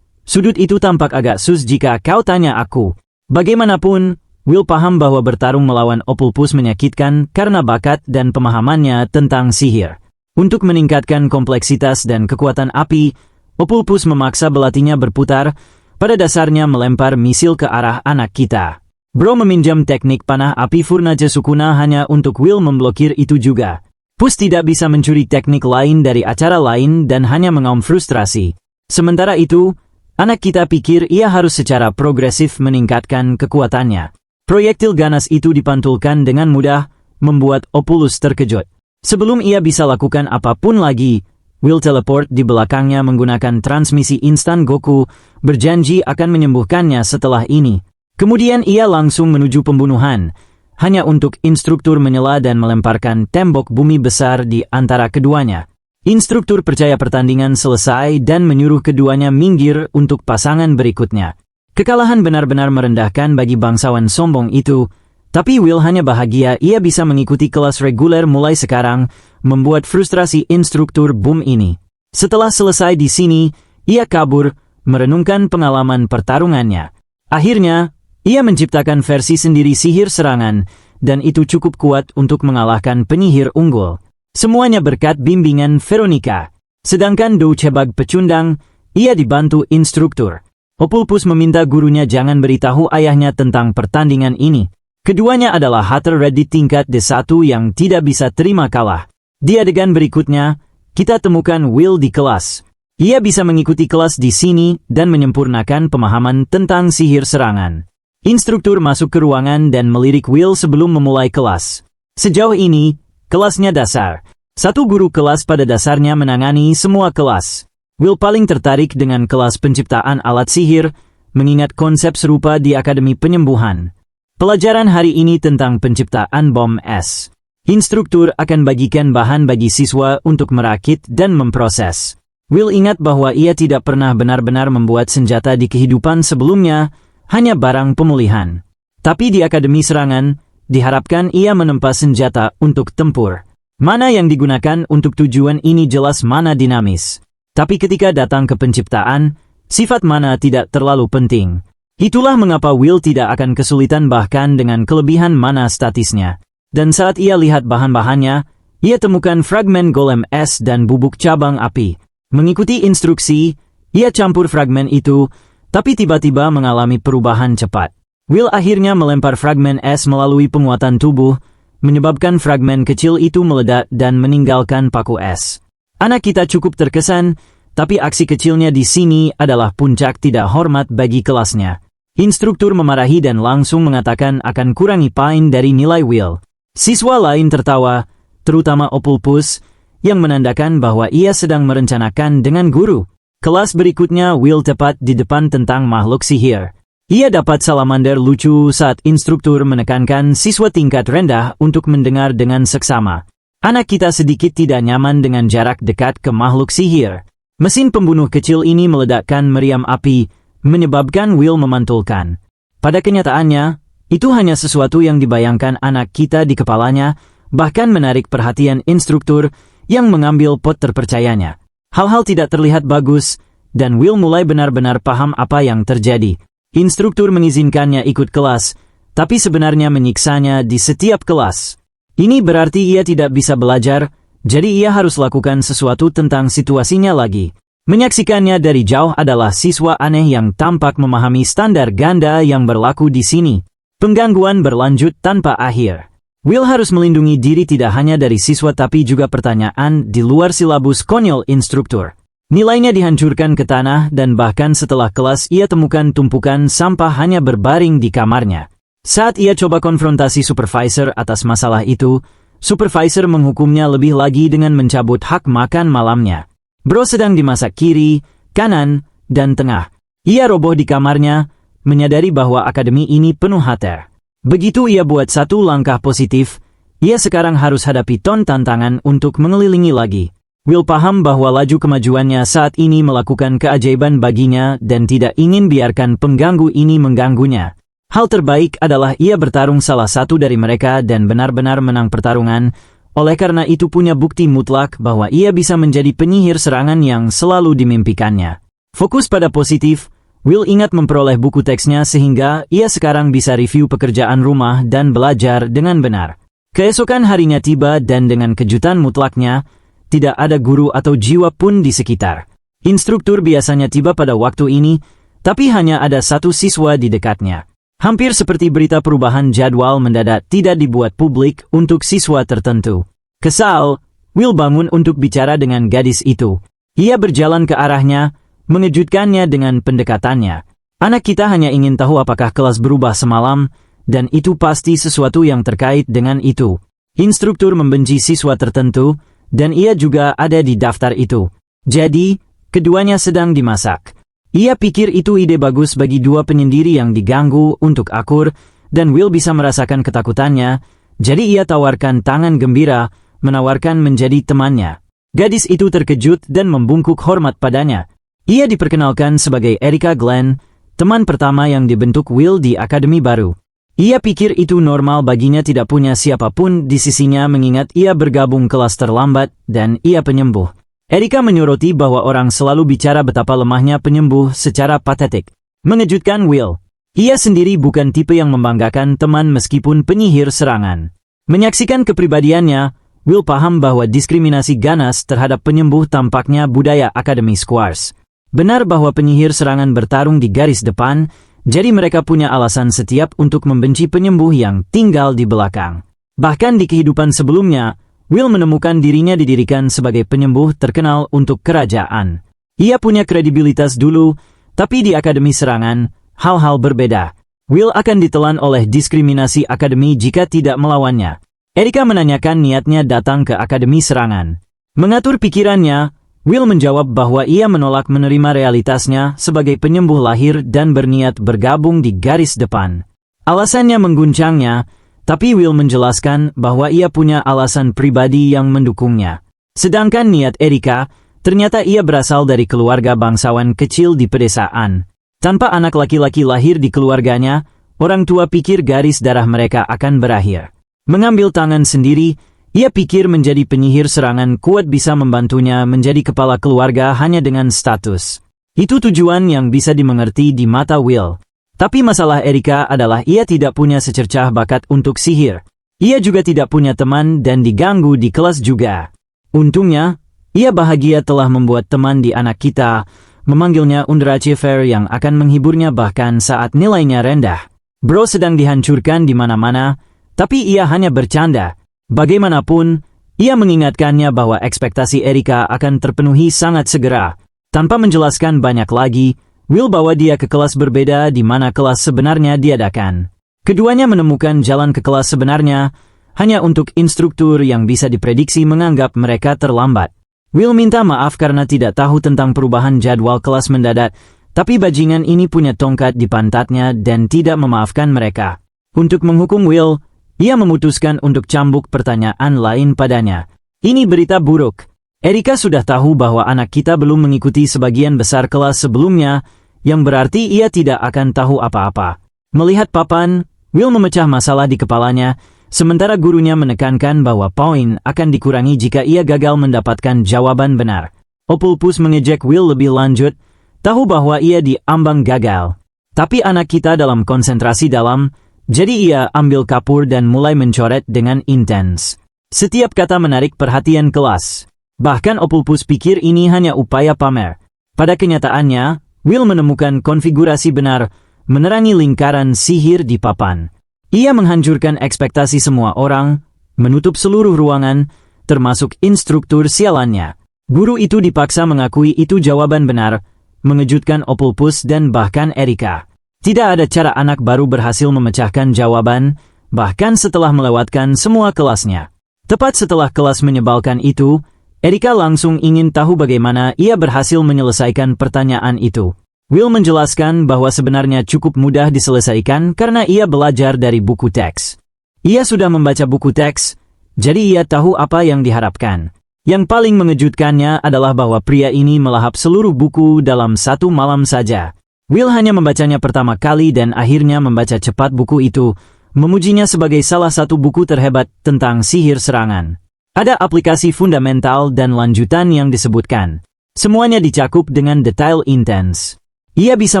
sudut itu tampak agak sus jika kau tanya aku. Bagaimanapun, Will paham bahwa bertarung melawan Opulpus menyakitkan karena bakat dan pemahamannya tentang sihir. Untuk meningkatkan kompleksitas dan kekuatan api, Opulpus memaksa belatinya berputar, pada dasarnya melempar misil ke arah anak kita. Bro meminjam teknik panah api Furnace Sukuna hanya untuk Will memblokir itu juga. Pus tidak bisa mencuri teknik lain dari acara lain dan hanya mengaum frustrasi. Sementara itu, anak kita pikir ia harus secara progresif meningkatkan kekuatannya. Proyektil ganas itu dipantulkan dengan mudah, membuat Opulus terkejut. Sebelum ia bisa lakukan apapun lagi, Will teleport di belakangnya menggunakan transmisi instan Goku, berjanji akan menyembuhkannya setelah ini. Kemudian ia langsung menuju pembunuhan, hanya untuk instruktur menyela dan melemparkan tembok bumi besar di antara keduanya. Instruktur percaya pertandingan selesai dan menyuruh keduanya minggir untuk pasangan berikutnya. Kekalahan benar-benar merendahkan bagi bangsawan sombong itu, tapi Will hanya bahagia ia bisa mengikuti kelas reguler mulai sekarang, membuat frustrasi instruktur boom ini. Setelah selesai di sini, ia kabur, merenungkan pengalaman pertarungannya. Akhirnya, ia menciptakan versi sendiri sihir serangan, dan itu cukup kuat untuk mengalahkan penyihir unggul. Semuanya berkat bimbingan Veronica. Sedangkan Douchebag pecundang, ia dibantu instruktur. Opulpus meminta gurunya jangan beritahu ayahnya tentang pertandingan ini. Keduanya adalah Hatter Reddit tingkat D1 yang tidak bisa terima kalah. Di adegan berikutnya, kita temukan Will di kelas. Ia bisa mengikuti kelas di sini dan menyempurnakan pemahaman tentang sihir serangan. Instruktur masuk ke ruangan dan melirik Will sebelum memulai kelas. Sejauh ini, kelasnya dasar. Satu guru kelas pada dasarnya menangani semua kelas. Will paling tertarik dengan kelas penciptaan alat sihir, mengingat konsep serupa di Akademi Penyembuhan. Pelajaran hari ini tentang penciptaan bom es. Instruktur akan bagikan bahan bagi siswa untuk merakit dan memproses. Will ingat bahwa ia tidak pernah benar-benar membuat senjata di kehidupan sebelumnya, hanya barang pemulihan. Tapi di Akademi Serangan, diharapkan ia menempa senjata untuk tempur. Mana yang digunakan untuk tujuan ini jelas mana dinamis. Tapi ketika datang ke penciptaan, sifat mana tidak terlalu penting. Itulah mengapa Will tidak akan kesulitan bahkan dengan kelebihan mana statisnya. Dan saat ia lihat bahan-bahannya, ia temukan fragmen golem es dan bubuk cabang api. Mengikuti instruksi, ia campur fragmen itu, tapi tiba-tiba mengalami perubahan cepat. Will akhirnya melempar fragmen es melalui penguatan tubuh, menyebabkan fragmen kecil itu meledak dan meninggalkan paku es. Anak kita cukup terkesan, tapi aksi kecilnya di sini adalah puncak tidak hormat bagi kelasnya. Instruktur memarahi dan langsung mengatakan akan kurangi pain dari nilai Will. Siswa lain tertawa, terutama Opulpus, yang menandakan bahwa ia sedang merencanakan dengan guru. Kelas berikutnya Will tepat di depan tentang makhluk sihir. Ia dapat salamander lucu saat instruktur menekankan siswa tingkat rendah untuk mendengar dengan seksama. Anak kita sedikit tidak nyaman dengan jarak dekat ke makhluk sihir. Mesin pembunuh kecil ini meledakkan meriam api, menyebabkan Will memantulkan. Pada kenyataannya, itu hanya sesuatu yang dibayangkan anak kita di kepalanya, bahkan menarik perhatian instruktur yang mengambil pot terpercayanya. Hal-hal tidak terlihat bagus, dan Will mulai benar-benar paham apa yang terjadi. Instruktur mengizinkannya ikut kelas, tapi sebenarnya menyiksanya di setiap kelas. Ini berarti ia tidak bisa belajar, jadi ia harus lakukan sesuatu tentang situasinya lagi. Menyaksikannya dari jauh adalah siswa aneh yang tampak memahami standar ganda yang berlaku di sini. Penggangguan berlanjut tanpa akhir. Will harus melindungi diri tidak hanya dari siswa tapi juga pertanyaan di luar silabus konyol instruktur. Nilainya dihancurkan ke tanah dan bahkan setelah kelas ia temukan tumpukan sampah hanya berbaring di kamarnya. Saat ia coba konfrontasi supervisor atas masalah itu, supervisor menghukumnya lebih lagi dengan mencabut hak makan malamnya. Bro sedang dimasak kiri, kanan, dan tengah. Ia roboh di kamarnya, menyadari bahwa akademi ini penuh hater. Begitu ia buat satu langkah positif, ia sekarang harus hadapi ton tantangan untuk mengelilingi lagi. Will paham bahwa laju kemajuannya saat ini melakukan keajaiban baginya dan tidak ingin biarkan pengganggu ini mengganggunya. Hal terbaik adalah ia bertarung salah satu dari mereka dan benar-benar menang pertarungan, oleh karena itu punya bukti mutlak bahwa ia bisa menjadi penyihir serangan yang selalu dimimpikannya. Fokus pada positif, Will ingat memperoleh buku teksnya sehingga ia sekarang bisa review pekerjaan rumah dan belajar dengan benar. Keesokan harinya tiba dan dengan kejutan mutlaknya, tidak ada guru atau jiwa pun di sekitar. Instruktur biasanya tiba pada waktu ini, tapi hanya ada satu siswa di dekatnya. Hampir seperti berita perubahan jadwal mendadak tidak dibuat publik untuk siswa tertentu. Kesal, Will bangun untuk bicara dengan gadis itu. Ia berjalan ke arahnya, mengejutkannya dengan pendekatannya. Anak kita hanya ingin tahu apakah kelas berubah semalam, dan itu pasti sesuatu yang terkait dengan itu. Instruktur membenci siswa tertentu, dan ia juga ada di daftar itu. Jadi, keduanya sedang dimasak. Ia pikir itu ide bagus bagi dua penyendiri yang diganggu untuk akur, dan Will bisa merasakan ketakutannya, jadi ia tawarkan tangan gembira, menawarkan menjadi temannya. Gadis itu terkejut dan membungkuk hormat padanya. Ia diperkenalkan sebagai Erica Glenn, teman pertama yang dibentuk Will di akademi baru. Ia pikir itu normal baginya tidak punya siapapun di sisinya mengingat ia bergabung kelas terlambat dan ia penyembuh. Erica menyoroti bahwa orang selalu bicara betapa lemahnya penyembuh secara patetik. Mengejutkan Will. Ia sendiri bukan tipe yang membanggakan teman meskipun penyihir serangan. Menyaksikan kepribadiannya, Will paham bahwa diskriminasi ganas terhadap penyembuh tampaknya budaya akademi Squares. Benar bahwa penyihir serangan bertarung di garis depan, jadi mereka punya alasan setiap untuk membenci penyembuh yang tinggal di belakang. Bahkan di kehidupan sebelumnya, Will menemukan dirinya didirikan sebagai penyembuh terkenal untuk kerajaan. Ia punya kredibilitas dulu, tapi di akademi serangan, hal-hal berbeda. Will akan ditelan oleh diskriminasi akademi jika tidak melawannya. Erica menanyakan niatnya datang ke akademi serangan. Mengatur pikirannya, Will menjawab bahwa ia menolak menerima realitasnya sebagai penyembuh lahir dan berniat bergabung di garis depan. Alasannya mengguncangnya, tapi Will menjelaskan bahwa ia punya alasan pribadi yang mendukungnya. Sedangkan niat Erica, ternyata ia berasal dari keluarga bangsawan kecil di pedesaan. Tanpa anak laki-laki lahir di keluarganya, orang tua pikir garis darah mereka akan berakhir. Mengambil tangan sendiri, ia pikir menjadi penyihir serangan kuat bisa membantunya menjadi kepala keluarga hanya dengan status. Itu tujuan yang bisa dimengerti di mata Will. Tapi masalah Erica adalah ia tidak punya secercah bakat untuk sihir. Ia juga tidak punya teman dan diganggu di kelas juga. Untungnya, ia bahagia telah membuat teman di anak kita, memanggilnya Undrache Fair yang akan menghiburnya bahkan saat nilainya rendah. Bro sedang dihancurkan di mana-mana, tapi ia hanya bercanda. Bagaimanapun, ia mengingatkannya bahwa ekspektasi Erica akan terpenuhi sangat segera. Tanpa menjelaskan banyak lagi, Will bawa dia ke kelas berbeda di mana kelas sebenarnya diadakan. Keduanya menemukan jalan ke kelas sebenarnya, hanya untuk instruktur yang bisa diprediksi menganggap mereka terlambat. Will minta maaf karena tidak tahu tentang perubahan jadwal kelas mendadak, tapi bajingan ini punya tongkat di pantatnya dan tidak memaafkan mereka. Untuk menghukum Will, ia memutuskan untuk cambuk pertanyaan lain padanya. Ini berita buruk. Erica sudah tahu bahwa anak kita belum mengikuti sebagian besar kelas sebelumnya, yang berarti ia tidak akan tahu apa-apa. Melihat papan, Will memecah masalah di kepalanya, sementara gurunya menekankan bahwa poin akan dikurangi jika ia gagal mendapatkan jawaban benar. Opulpus mengejek Will lebih lanjut, tahu bahwa ia diambang gagal. Tapi anak kita dalam konsentrasi dalam, jadi ia ambil kapur dan mulai mencoret dengan intens. Setiap kata menarik perhatian kelas. Bahkan Opulpus pikir ini hanya upaya pamer. Pada kenyataannya, Will menemukan konfigurasi benar, menerangi lingkaran sihir di papan. Ia menghancurkan ekspektasi semua orang, menutup seluruh ruangan, termasuk instruktur sialannya. Guru itu dipaksa mengakui itu jawaban benar, mengejutkan Opulpus dan bahkan Erika. Tidak ada cara anak baru berhasil memecahkan jawaban, bahkan setelah melewatkan semua kelasnya. Tepat setelah kelas menyebalkan itu, Erika langsung ingin tahu bagaimana ia berhasil menyelesaikan pertanyaan itu. Will menjelaskan bahwa sebenarnya cukup mudah diselesaikan karena ia belajar dari buku teks. Ia sudah membaca buku teks, jadi ia tahu apa yang diharapkan. Yang paling mengejutkannya adalah bahwa pria ini melahap seluruh buku dalam satu malam saja. Will hanya membacanya pertama kali dan akhirnya membaca cepat buku itu, memujinya sebagai salah satu buku terhebat tentang sihir serangan. Ada aplikasi fundamental dan lanjutan yang disebutkan. Semuanya dicakup dengan detail intens. Ia bisa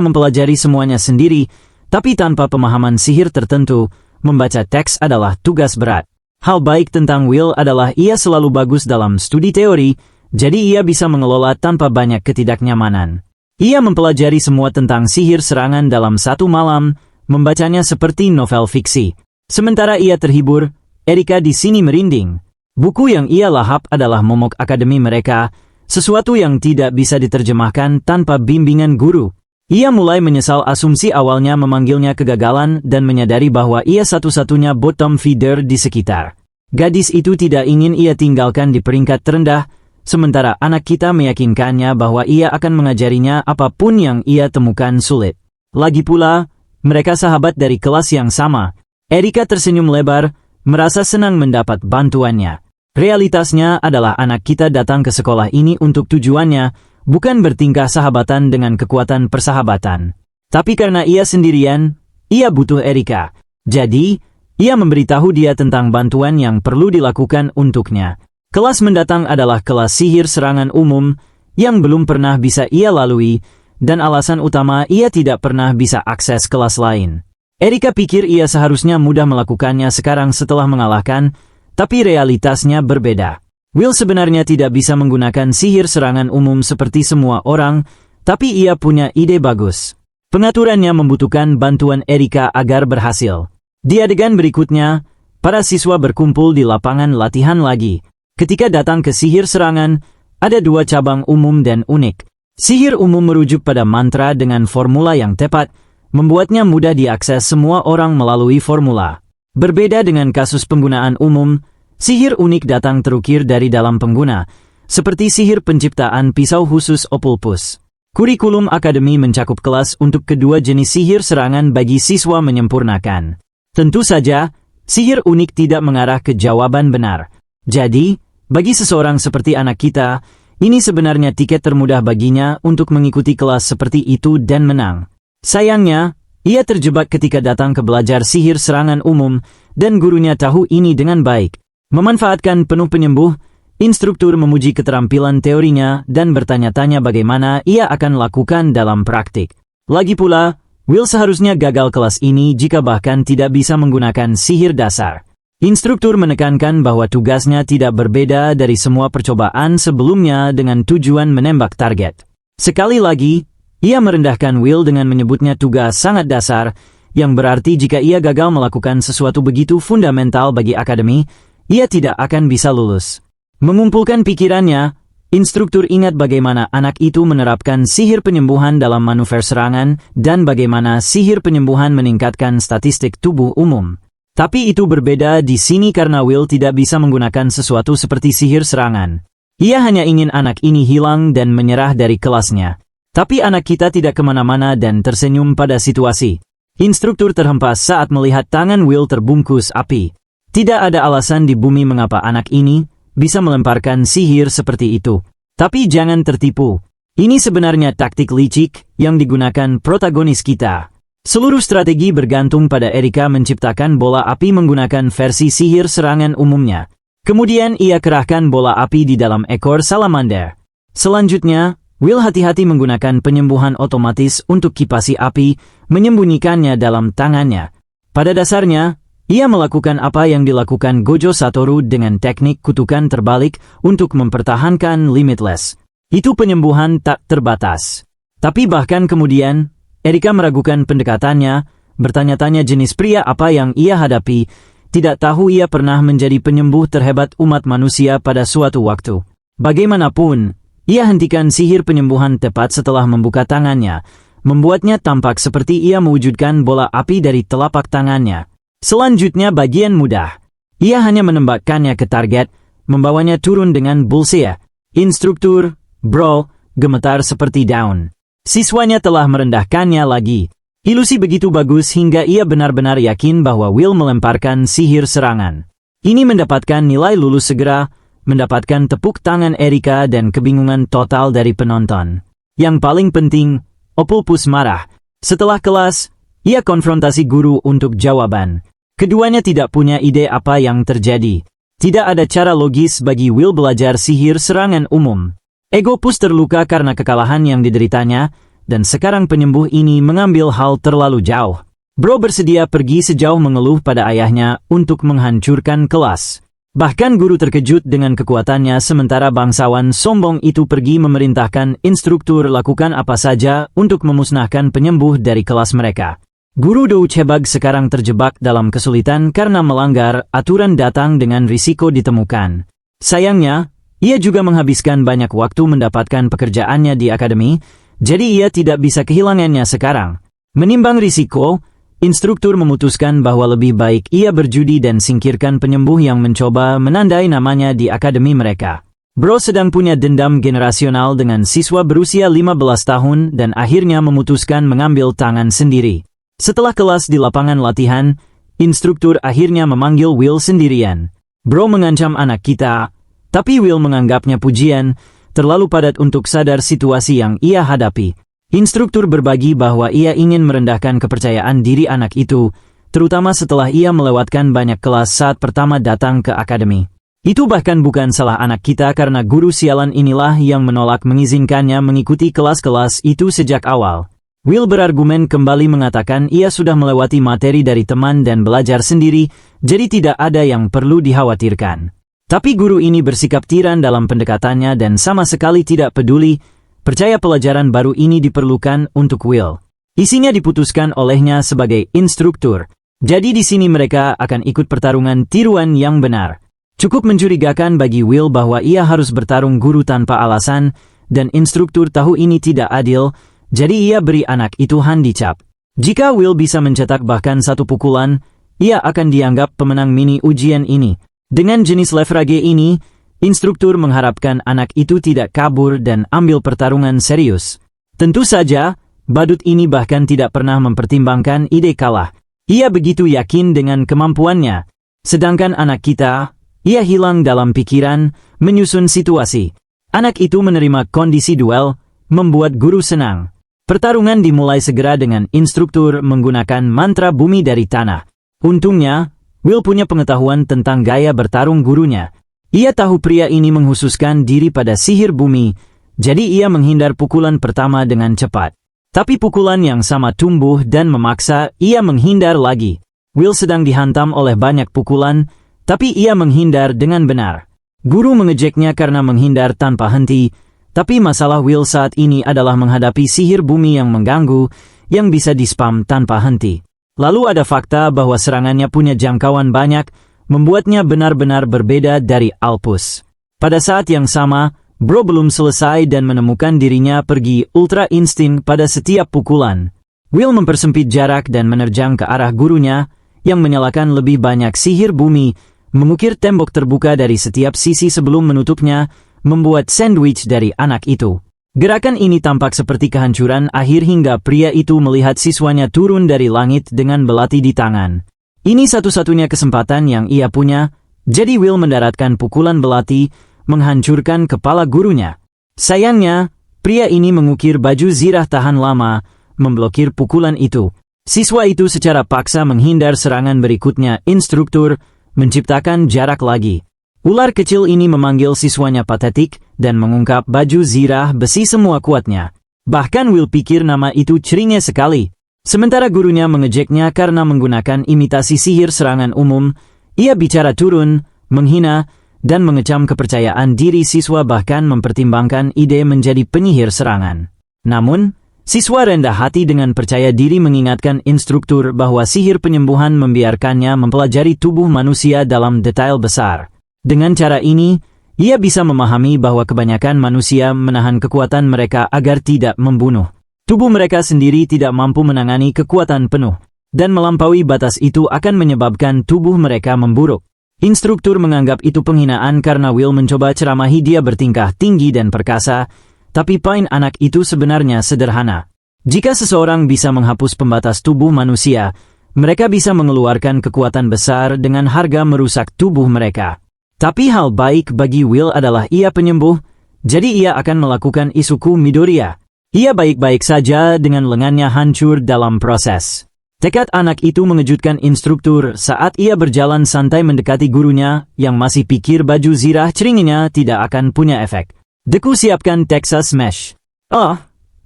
mempelajari semuanya sendiri, tapi tanpa pemahaman sihir tertentu, membaca teks adalah tugas berat. Hal baik tentang Will adalah ia selalu bagus dalam studi teori, jadi ia bisa mengelola tanpa banyak ketidaknyamanan. Ia mempelajari semua tentang sihir serangan dalam satu malam, membacanya seperti novel fiksi. Sementara ia terhibur, Erika di sini merinding. Buku yang ia lahap adalah momok akademi mereka, sesuatu yang tidak bisa diterjemahkan tanpa bimbingan guru. Ia mulai menyesal asumsi awalnya memanggilnya kegagalan dan menyadari bahwa ia satu-satunya bottom feeder di sekitar. Gadis itu tidak ingin ia tinggalkan di peringkat terendah, sementara anak kita meyakinkannya bahwa ia akan mengajarinya apapun yang ia temukan sulit. Lagi pula, mereka sahabat dari kelas yang sama. Erika tersenyum lebar, merasa senang mendapat bantuannya. Realitasnya adalah anak kita datang ke sekolah ini untuk tujuannya, bukan bertingkah sahabatan dengan kekuatan persahabatan. Tapi karena ia sendirian, ia butuh Erika. Jadi, ia memberitahu dia tentang bantuan yang perlu dilakukan untuknya. Kelas mendatang adalah kelas sihir serangan umum, yang belum pernah bisa ia lalui, dan alasan utama ia tidak pernah bisa akses kelas lain. Erika pikir ia seharusnya mudah melakukannya sekarang setelah mengalahkan, tapi realitasnya berbeda. Will sebenarnya tidak bisa menggunakan sihir serangan umum seperti semua orang, tapi ia punya ide bagus. Pengaturannya membutuhkan bantuan Erika agar berhasil. Di adegan berikutnya, para siswa berkumpul di lapangan latihan lagi. Ketika datang ke sihir serangan, ada dua cabang umum dan unik. Sihir umum merujuk pada mantra dengan formula yang tepat, membuatnya mudah diakses semua orang melalui formula. Berbeda dengan kasus penggunaan umum, sihir unik datang terukir dari dalam pengguna, seperti sihir penciptaan pisau khusus Opulpus. Kurikulum akademi mencakup kelas untuk kedua jenis sihir serangan bagi siswa menyempurnakan. Tentu saja, sihir unik tidak mengarah ke jawaban benar. Jadi, bagi seseorang seperti anak kita, ini sebenarnya tiket termudah baginya untuk mengikuti kelas seperti itu dan menang. Sayangnya, ia terjebak ketika datang ke belajar sihir serangan umum, dan gurunya tahu ini dengan baik. Memanfaatkan penuh penyembuh, instruktur memuji keterampilan teorinya dan bertanya-tanya bagaimana ia akan lakukan dalam praktik. Lagi pula, Will seharusnya gagal kelas ini jika bahkan tidak bisa menggunakan sihir dasar. Instruktur menekankan bahwa tugasnya tidak berbeda dari semua percobaan sebelumnya dengan tujuan menembak target. Sekali lagi, ia merendahkan Will dengan menyebutnya tugas sangat dasar, yang berarti jika ia gagal melakukan sesuatu begitu fundamental bagi akademi, ia tidak akan bisa lulus. Mengumpulkan pikirannya, instruktur ingat bagaimana anak itu menerapkan sihir penyembuhan dalam manuver serangan dan bagaimana sihir penyembuhan meningkatkan statistik tubuh umum. Tapi itu berbeda di sini karena Will tidak bisa menggunakan sesuatu seperti sihir serangan. Ia hanya ingin anak ini hilang dan menyerah dari kelasnya. Tapi anak kita tidak kemana-mana dan tersenyum pada situasi. Instruktur terhempas saat melihat tangan Will terbungkus api. Tidak ada alasan di bumi mengapa anak ini bisa melemparkan sihir seperti itu. Tapi jangan tertipu. Ini sebenarnya taktik licik yang digunakan protagonis kita. Seluruh strategi bergantung pada Erika menciptakan bola api menggunakan versi sihir serangan umumnya. Kemudian ia kerahkan bola api di dalam ekor salamander. Selanjutnya, Will hati-hati menggunakan penyembuhan otomatis untuk kipasi api, menyembunyikannya dalam tangannya. Pada dasarnya, ia melakukan apa yang dilakukan Gojo Satoru dengan teknik kutukan terbalik untuk mempertahankan Limitless. Itu penyembuhan tak terbatas. Tapi bahkan kemudian, Erika meragukan pendekatannya, bertanya-tanya jenis pria apa yang ia hadapi, tidak tahu ia pernah menjadi penyembuh terhebat umat manusia pada suatu waktu. Bagaimanapun, ia hentikan sihir penyembuhan tepat setelah membuka tangannya, membuatnya tampak seperti ia mewujudkan bola api dari telapak tangannya. Selanjutnya bagian mudah. Ia hanya menembakkannya ke target, membawanya turun dengan bullseye. Instruktur, bro, gemetar seperti daun. Siswanya telah merendahkannya lagi. Ilusi begitu bagus hingga ia benar-benar yakin bahwa Will melemparkan sihir serangan. Ini mendapatkan nilai lulus segera, mendapatkan tepuk tangan Erika dan kebingungan total dari penonton. Yang paling penting, Opulpus marah. Setelah kelas, ia konfrontasi guru untuk jawaban. Keduanya tidak punya ide apa yang terjadi. Tidak ada cara logis bagi Will belajar sihir serangan umum. Egopus terluka karena kekalahan yang dideritanya, dan sekarang penyembuh ini mengambil hal terlalu jauh. Bro bersedia pergi sejauh mengeluh pada ayahnya untuk menghancurkan kelas. Bahkan guru terkejut dengan kekuatannya sementara bangsawan sombong itu pergi memerintahkan instruktur lakukan apa saja untuk memusnahkan penyembuh dari kelas mereka. Guru Douchebag sekarang terjebak dalam kesulitan karena melanggar aturan datang dengan risiko ditemukan. Sayangnya, ia juga menghabiskan banyak waktu mendapatkan pekerjaannya di akademi, jadi ia tidak bisa kehilangannya sekarang. Menimbang risiko, instruktur memutuskan bahwa lebih baik ia berjudi dan singkirkan penyembuh yang mencoba menandai namanya di akademi mereka. Bro sedang punya dendam generasional dengan siswa berusia 15 tahun dan akhirnya memutuskan mengambil tangan sendiri. Setelah kelas di lapangan latihan, instruktur akhirnya memanggil Will sendirian. Bro mengancam anak kita, tapi Will menganggapnya pujian, terlalu padat untuk sadar situasi yang ia hadapi. Instruktur berbagi bahwa ia ingin merendahkan kepercayaan diri anak itu, terutama setelah ia melewatkan banyak kelas saat pertama datang ke akademi. Itu bahkan bukan salah anak kita karena guru sialan inilah yang menolak mengizinkannya mengikuti kelas-kelas itu sejak awal. Will berargumen kembali mengatakan ia sudah melewati materi dari teman dan belajar sendiri, jadi tidak ada yang perlu dikhawatirkan. Tapi guru ini bersikap tiran dalam pendekatannya dan sama sekali tidak peduli, percaya pelajaran baru ini diperlukan untuk Will. Isinya diputuskan olehnya sebagai instruktur. Jadi di sini mereka akan ikut pertarungan tiruan yang benar. Cukup mencurigakan bagi Will bahwa ia harus bertarung guru tanpa alasan, dan instruktur tahu ini tidak adil, jadi ia beri anak itu handicap. Jika Will bisa mencetak bahkan satu pukulan, ia akan dianggap pemenang mini ujian ini. Dengan jenis leverage ini, instruktur mengharapkan anak itu tidak kabur dan ambil pertarungan serius. Tentu saja, badut ini bahkan tidak pernah mempertimbangkan ide kalah. Ia begitu yakin dengan kemampuannya. Sedangkan anak kita, ia hilang dalam pikiran, menyusun situasi. Anak itu menerima kondisi duel, membuat guru senang. Pertarungan dimulai segera dengan instruktur menggunakan mantra bumi dari tanah. Untungnya, Will punya pengetahuan tentang gaya bertarung gurunya. Ia tahu pria ini menghususkan diri pada sihir bumi, jadi ia menghindar pukulan pertama dengan cepat. Tapi pukulan yang sama tumbuh dan memaksa ia menghindar lagi. Will sedang dihantam oleh banyak pukulan, tapi ia menghindar dengan benar. Guru mengejeknya karena menghindar tanpa henti, tapi masalah Will saat ini adalah menghadapi sihir bumi yang mengganggu, yang bisa dispam tanpa henti. Lalu ada fakta bahwa serangannya punya jangkauan banyak, membuatnya benar-benar berbeda dari Alpus. Pada saat yang sama, Bro belum selesai dan menemukan dirinya pergi ultra insting pada setiap pukulan. Will mempersempit jarak dan menerjang ke arah gurunya, yang menyalakan lebih banyak sihir bumi, mengukir tembok terbuka dari setiap sisi sebelum menutupnya, membuat sandwich dari anak itu. Gerakan ini tampak seperti kehancuran akhir hingga pria itu melihat siswanya turun dari langit dengan belati di tangan. Ini satu-satunya kesempatan yang ia punya, jadi Will mendaratkan pukulan belati, menghancurkan kepala gurunya. Sayangnya, pria ini mengukir baju zirah tahan lama, memblokir pukulan itu. Siswa itu secara paksa menghindar serangan berikutnya instruktur, menciptakan jarak lagi. Ular kecil ini memanggil siswanya patetik dan mengungkap baju zirah besi semua kuatnya. Bahkan Will pikir nama itu ceringe sekali. Sementara gurunya mengejeknya karena menggunakan imitasi sihir serangan umum, ia bicara turun, menghina, dan mengecam kepercayaan diri siswa bahkan mempertimbangkan ide menjadi penyihir serangan. Namun, Siswa rendah hati dengan percaya diri mengingatkan instruktur bahwa sihir penyembuhan membiarkannya mempelajari tubuh manusia dalam detail besar. Dengan cara ini, ia bisa memahami bahwa kebanyakan manusia menahan kekuatan mereka agar tidak membunuh. Tubuh mereka sendiri tidak mampu menangani kekuatan penuh, dan melampaui batas itu akan menyebabkan tubuh mereka memburuk. Instruktur menganggap itu penghinaan karena Will mencoba ceramahi dia bertingkah tinggi dan perkasa, tapi poin anak itu sebenarnya sederhana. Jika seseorang bisa menghapus pembatas tubuh manusia, mereka bisa mengeluarkan kekuatan besar dengan harga merusak tubuh mereka. Tapi hal baik bagi Will adalah ia penyembuh, jadi ia akan melakukan Isuku Midoriya. Ia baik-baik saja dengan lengannya hancur dalam proses. Tekad anak itu mengejutkan instruktur saat ia berjalan santai mendekati gurunya yang masih pikir baju zirah ceringinya tidak akan punya efek. Deku siapkan Texas Smash. Oh,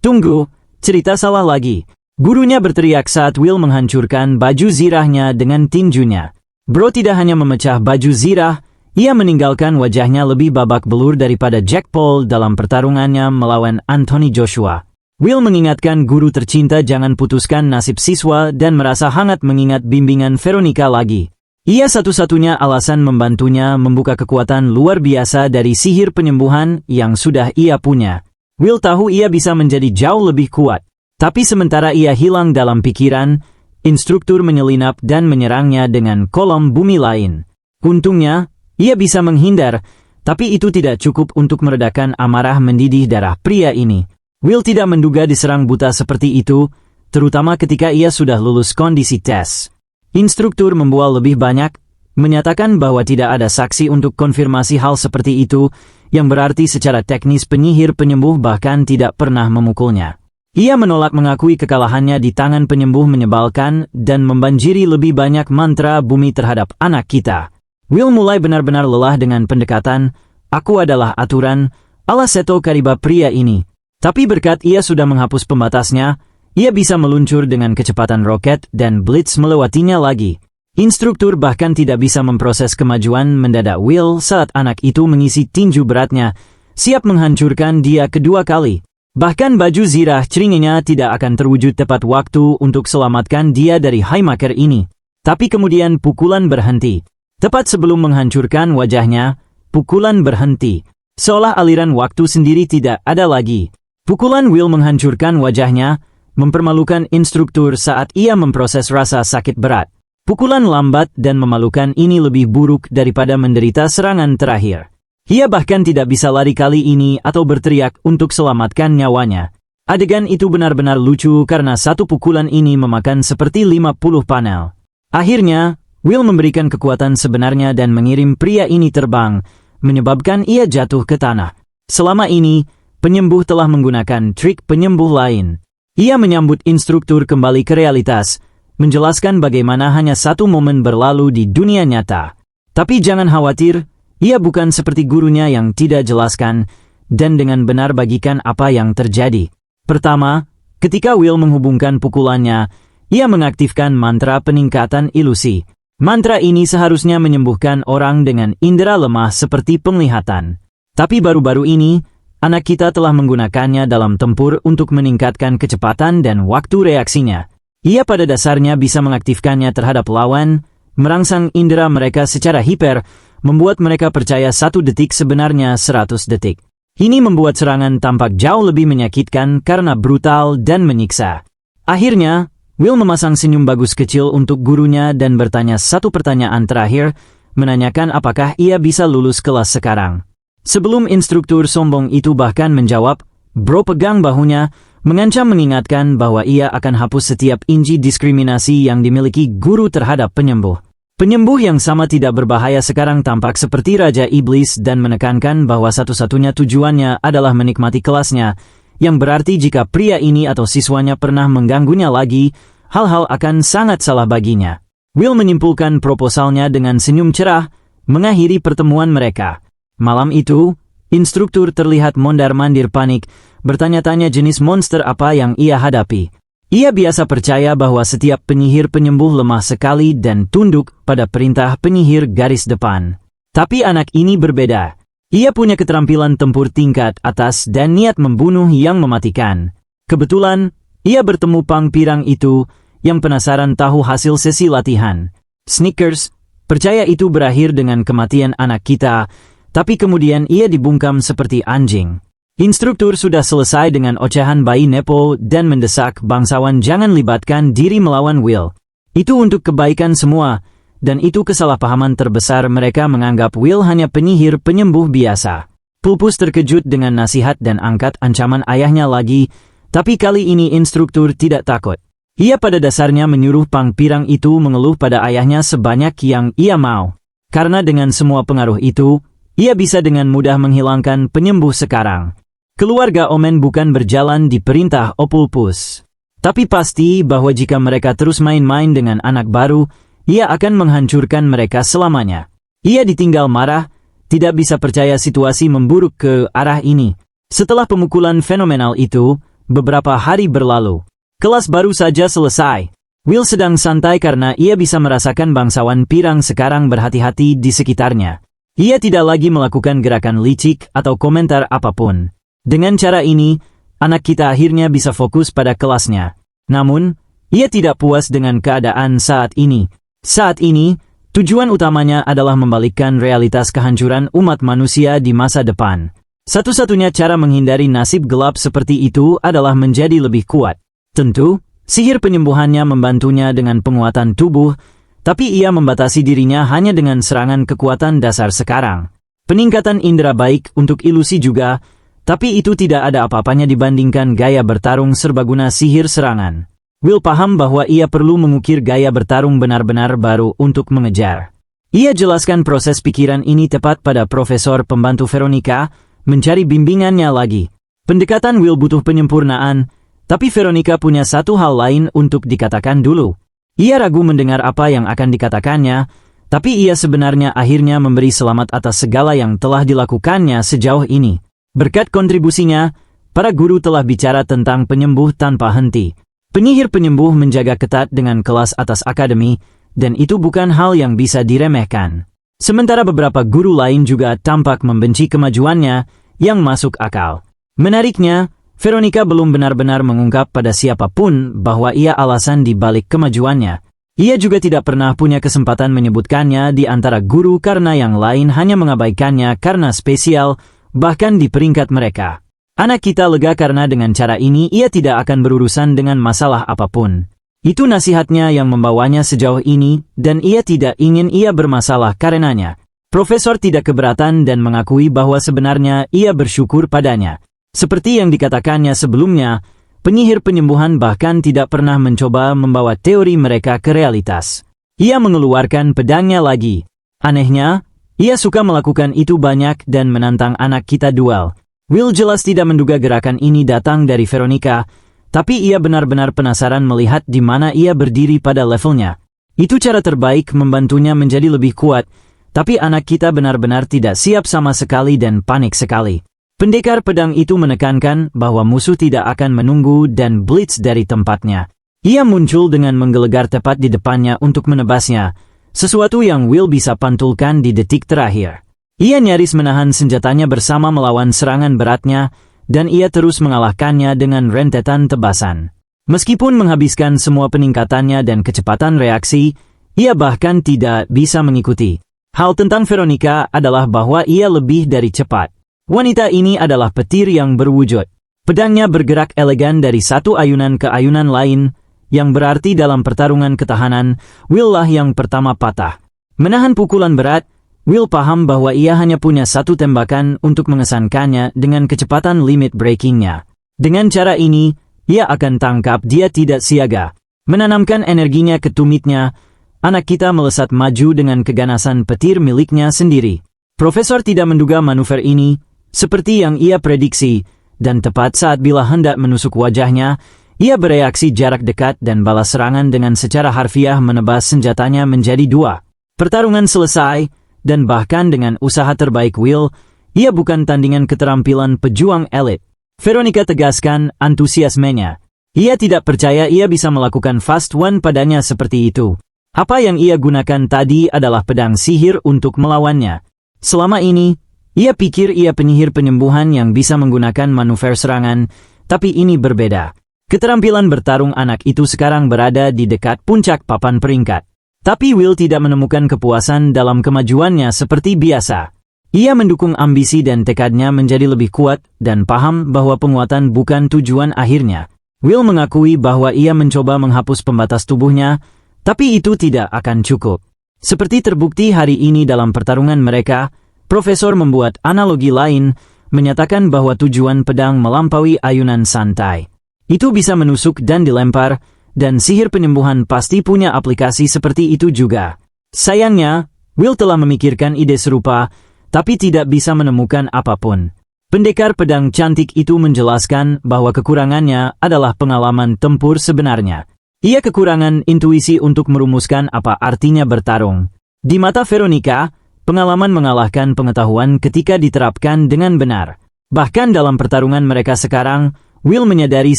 tunggu, cerita salah lagi. Gurunya berteriak saat Will menghancurkan baju zirahnya dengan tinjunya. Bro tidak hanya memecah baju zirah, ia meninggalkan wajahnya lebih babak belur daripada Jack Paul dalam pertarungannya melawan Anthony Joshua. Will mengingatkan guru tercinta jangan putuskan nasib siswa dan merasa hangat mengingat bimbingan Veronica lagi. Ia satu-satunya alasan membantunya membuka kekuatan luar biasa dari sihir penyembuhan yang sudah ia punya. Will tahu ia bisa menjadi jauh lebih kuat. Tapi sementara ia hilang dalam pikiran, instruktur menyelinap dan menyerangnya dengan kolom bumi lain. Untungnya, ia bisa menghindar, tapi itu tidak cukup untuk meredakan amarah mendidih darah pria ini. Will tidak menduga diserang buta seperti itu, terutama ketika ia sudah lulus kondisi tes. Instruktur membual lebih banyak, menyatakan bahwa tidak ada saksi untuk konfirmasi hal seperti itu, yang berarti secara teknis penyihir penyembuh bahkan tidak pernah memukulnya. Ia menolak mengakui kekalahannya di tangan penyembuh menyebalkan dan membanjiri lebih banyak mantra bumi terhadap anak kita. Will mulai benar-benar lelah dengan pendekatan, aku adalah aturan, ala Seto Kariba pria ini. Tapi berkat ia sudah menghapus pembatasnya, ia bisa meluncur dengan kecepatan roket dan Blitz melewatinya lagi. Instruktur bahkan tidak bisa memproses kemajuan mendadak Will saat anak itu mengisi tinju beratnya, siap menghancurkan dia kedua kali. Bahkan baju zirah ceringinya tidak akan terwujud tepat waktu untuk selamatkan dia dari Haymaker ini. Tapi kemudian pukulan berhenti. Tepat sebelum menghancurkan wajahnya, pukulan berhenti. Seolah aliran waktu sendiri tidak ada lagi. Pukulan Will menghancurkan wajahnya, mempermalukan instruktur saat ia memproses rasa sakit berat. Pukulan lambat dan memalukan ini lebih buruk daripada menderita serangan terakhir. Ia bahkan tidak bisa lari kali ini atau berteriak untuk selamatkan nyawanya. Adegan itu benar-benar lucu karena satu pukulan ini memakan seperti 50 panel. Akhirnya, Will memberikan kekuatan sebenarnya dan mengirim pria ini terbang, menyebabkan ia jatuh ke tanah. Selama ini, penyembuh telah menggunakan trik penyembuh lain. Ia menyambut instruktur kembali ke realitas, menjelaskan bagaimana hanya satu momen berlalu di dunia nyata. Tapi jangan khawatir, ia bukan seperti gurunya yang tidak jelaskan, dan dengan benar bagikan apa yang terjadi. Pertama, ketika Will menghubungkan pukulannya, ia mengaktifkan mantra peningkatan ilusi. Mantra ini seharusnya menyembuhkan orang dengan indera lemah seperti penglihatan. Tapi baru-baru ini, anak kita telah menggunakannya dalam tempur untuk meningkatkan kecepatan dan waktu reaksinya. Ia pada dasarnya bisa mengaktifkannya terhadap lawan, merangsang indera mereka secara hiper, membuat mereka percaya 1 detik sebenarnya 100 detik. Ini membuat serangan tampak jauh lebih menyakitkan karena brutal dan menyiksa. Akhirnya, Will memasang senyum bagus kecil untuk gurunya dan bertanya satu pertanyaan terakhir, menanyakan apakah ia bisa lulus kelas sekarang. Sebelum instruktur sombong itu bahkan menjawab, Bro pegang bahunya, mengancam mengingatkan bahwa ia akan hapus setiap inci diskriminasi yang dimiliki guru terhadap penyembuh. Penyembuh yang sama tidak berbahaya sekarang tampak seperti Raja Iblis dan menekankan bahwa satu-satunya tujuannya adalah menikmati kelasnya, yang berarti jika pria ini atau siswanya pernah mengganggunya lagi, hal-hal akan sangat salah baginya. Will menyimpulkan proposalnya dengan senyum cerah, mengakhiri pertemuan mereka. Malam itu, instruktur terlihat mondar-mandir panik, bertanya-tanya jenis monster apa yang ia hadapi. Ia biasa percaya bahwa setiap penyihir penyembuh lemah sekali dan tunduk pada perintah penyihir garis depan. Tapi anak ini berbeda. Ia punya keterampilan tempur tingkat atas dan niat membunuh yang mematikan. Kebetulan, ia bertemu Pang Pirang itu, yang penasaran tahu hasil sesi latihan. Snickers, percaya itu berakhir dengan kematian anak kita, tapi kemudian ia dibungkam seperti anjing. Instruktur sudah selesai dengan ocehan bayi Nepo dan mendesak bangsawan jangan libatkan diri melawan Will. Itu untuk kebaikan semua, dan itu kesalahpahaman terbesar. Mereka menganggap Will hanya penyihir penyembuh biasa. Pulpus terkejut dengan nasihat dan angkat ancaman ayahnya lagi, tapi kali ini instruktur tidak takut. Ia pada dasarnya menyuruh Pang Pirang itu mengeluh pada ayahnya sebanyak yang ia mau. Karena dengan semua pengaruh itu, ia bisa dengan mudah menghilangkan penyembuh sekarang. Keluarga Omen bukan berjalan di perintah Opulpus. Tapi pasti bahwa jika mereka terus main-main dengan anak baru, ia akan menghancurkan mereka selamanya. Ia ditinggal marah, tidak bisa percaya situasi memburuk ke arah ini. Setelah pemukulan fenomenal itu, beberapa hari berlalu. Kelas baru saja selesai. Will sedang santai karena ia bisa merasakan bangsawan Pirang sekarang berhati-hati di sekitarnya. Ia tidak lagi melakukan gerakan licik atau komentar apapun. Dengan cara ini, anak kita akhirnya bisa fokus pada kelasnya. Namun, ia tidak puas dengan keadaan saat ini. Saat ini, tujuan utamanya adalah membalikkan realitas kehancuran umat manusia di masa depan. Satu-satunya cara menghindari nasib gelap seperti itu adalah menjadi lebih kuat. Tentu, sihir penyembuhannya membantunya dengan penguatan tubuh, tapi ia membatasi dirinya hanya dengan serangan kekuatan dasar sekarang. Peningkatan indera baik untuk ilusi juga, tapi itu tidak ada apa-apanya dibandingkan gaya bertarung serbaguna sihir serangan. Will paham bahwa ia perlu mengukir gaya bertarung benar-benar baru untuk mengejar. Ia jelaskan proses pikiran ini tepat pada Profesor Pembantu Veronica, mencari bimbingannya lagi. Pendekatan Will butuh penyempurnaan, tapi Veronica punya satu hal lain untuk dikatakan dulu. Ia ragu mendengar apa yang akan dikatakannya, tapi ia sebenarnya akhirnya memberi selamat atas segala yang telah dilakukannya sejauh ini. Berkat kontribusinya, para guru telah bicara tentang penyembuh tanpa henti. Penyihir penyembuh menjaga ketat dengan kelas atas akademi, dan itu bukan hal yang bisa diremehkan. Sementara beberapa guru lain juga tampak membenci kemajuannya, yang masuk akal. Menariknya, Veronica belum benar-benar mengungkap pada siapapun bahwa ia alasan di balik kemajuannya. Ia juga tidak pernah punya kesempatan menyebutkannya di antara guru karena yang lain hanya mengabaikannya karena spesial, bahkan di peringkat mereka. Anak kita lega karena dengan cara ini ia tidak akan berurusan dengan masalah apapun. Itu nasihatnya yang membawanya sejauh ini, dan ia tidak ingin ia bermasalah karenanya. Profesor tidak keberatan dan mengakui bahwa sebenarnya ia bersyukur padanya. Seperti yang dikatakannya sebelumnya, penyihir penyembuhan bahkan tidak pernah mencoba membawa teori mereka ke realitas. Ia mengeluarkan pedangnya lagi. Anehnya, ia suka melakukan itu banyak dan menantang anak kita duel. Will jelas tidak menduga gerakan ini datang dari Veronica, tapi ia benar-benar penasaran melihat di mana ia berdiri pada levelnya. Itu cara terbaik membantunya menjadi lebih kuat, tapi anak kita benar-benar tidak siap sama sekali dan panik sekali. Pendekar pedang itu menekankan bahwa musuh tidak akan menunggu dan blitz dari tempatnya. Ia muncul dengan menggelegar tepat di depannya untuk menebasnya, sesuatu yang Will bisa pantulkan di detik terakhir. Ia nyaris menahan senjatanya bersama melawan serangan beratnya, dan ia terus mengalahkannya dengan rentetan tebasan. Meskipun menghabiskan semua peningkatannya dan kecepatan reaksi, ia bahkan tidak bisa mengikuti. Hal tentang Veronica adalah bahwa ia lebih dari cepat. Wanita ini adalah petir yang berwujud. Pedangnya bergerak elegan dari satu ayunan ke ayunan lain, yang berarti dalam pertarungan ketahanan, Will lah yang pertama patah. Menahan pukulan berat, Will paham bahwa ia hanya punya satu tembakan untuk mengesankannya dengan kecepatan limit breakingnya. Dengan cara ini, ia akan tangkap dia tidak siaga. Menanamkan energinya ke tumitnya, anak kita melesat maju dengan keganasan petir miliknya sendiri. Profesor tidak menduga manuver ini, seperti yang ia prediksi, dan tepat saat bila hendak menusuk wajahnya, ia bereaksi jarak dekat dan balas serangan dengan secara harfiah menebas senjatanya menjadi dua. Pertarungan selesai, dan bahkan dengan usaha terbaik Will, ia bukan tandingan keterampilan pejuang elit. Veronica tegaskan antusiasmenya. Ia tidak percaya ia bisa melakukan fast one padanya seperti itu. Apa yang ia gunakan tadi adalah pedang sihir untuk melawannya. Selama ini, ia pikir ia penyihir penyembuhan yang bisa menggunakan manuver serangan, Tapi ini berbeda. Keterampilan bertarung anak itu sekarang berada di dekat puncak papan peringkat. Tapi Will tidak menemukan kepuasan dalam kemajuannya seperti biasa. Ia mendukung ambisi dan tekadnya menjadi lebih kuat dan paham bahwa penguatan bukan tujuan akhirnya. Will mengakui bahwa ia mencoba menghapus pembatas tubuhnya, tapi itu tidak akan cukup. Seperti terbukti hari ini dalam pertarungan mereka, Profesor membuat analogi lain, menyatakan bahwa tujuan pedang melampaui ayunan santai. Itu bisa menusuk dan dilempar, dan sihir penyembuhan pasti punya aplikasi seperti itu juga. Sayangnya, Will telah memikirkan ide serupa, tapi tidak bisa menemukan apapun. Pendekar pedang cantik itu menjelaskan bahwa kekurangannya adalah pengalaman tempur sebenarnya. Ia kekurangan intuisi untuk merumuskan apa artinya bertarung. Di mata Veronica, pengalaman mengalahkan pengetahuan ketika diterapkan dengan benar. Bahkan dalam pertarungan mereka sekarang, Will menyadari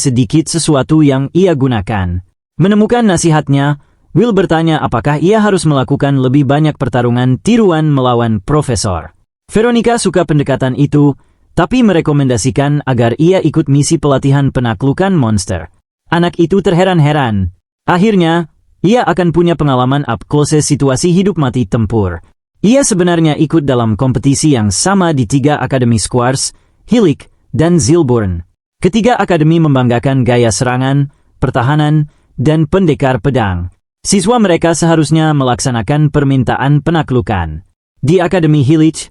sedikit sesuatu yang ia gunakan. Menemukan nasihatnya, Will bertanya apakah ia harus melakukan lebih banyak pertarungan tiruan melawan Profesor. Veronica suka pendekatan itu, tapi merekomendasikan agar ia ikut misi pelatihan penaklukan monster. Anak itu terheran-heran. Akhirnya, ia akan punya pengalaman up close situasi hidup mati tempur. Ia sebenarnya ikut dalam kompetisi yang sama di 3 akademi Squares, Hilik, dan Zilburn. Ketiga akademi membanggakan gaya serangan, pertahanan, dan pendekar pedang. Siswa mereka seharusnya melaksanakan permintaan penaklukan. Di Akademi Hilich,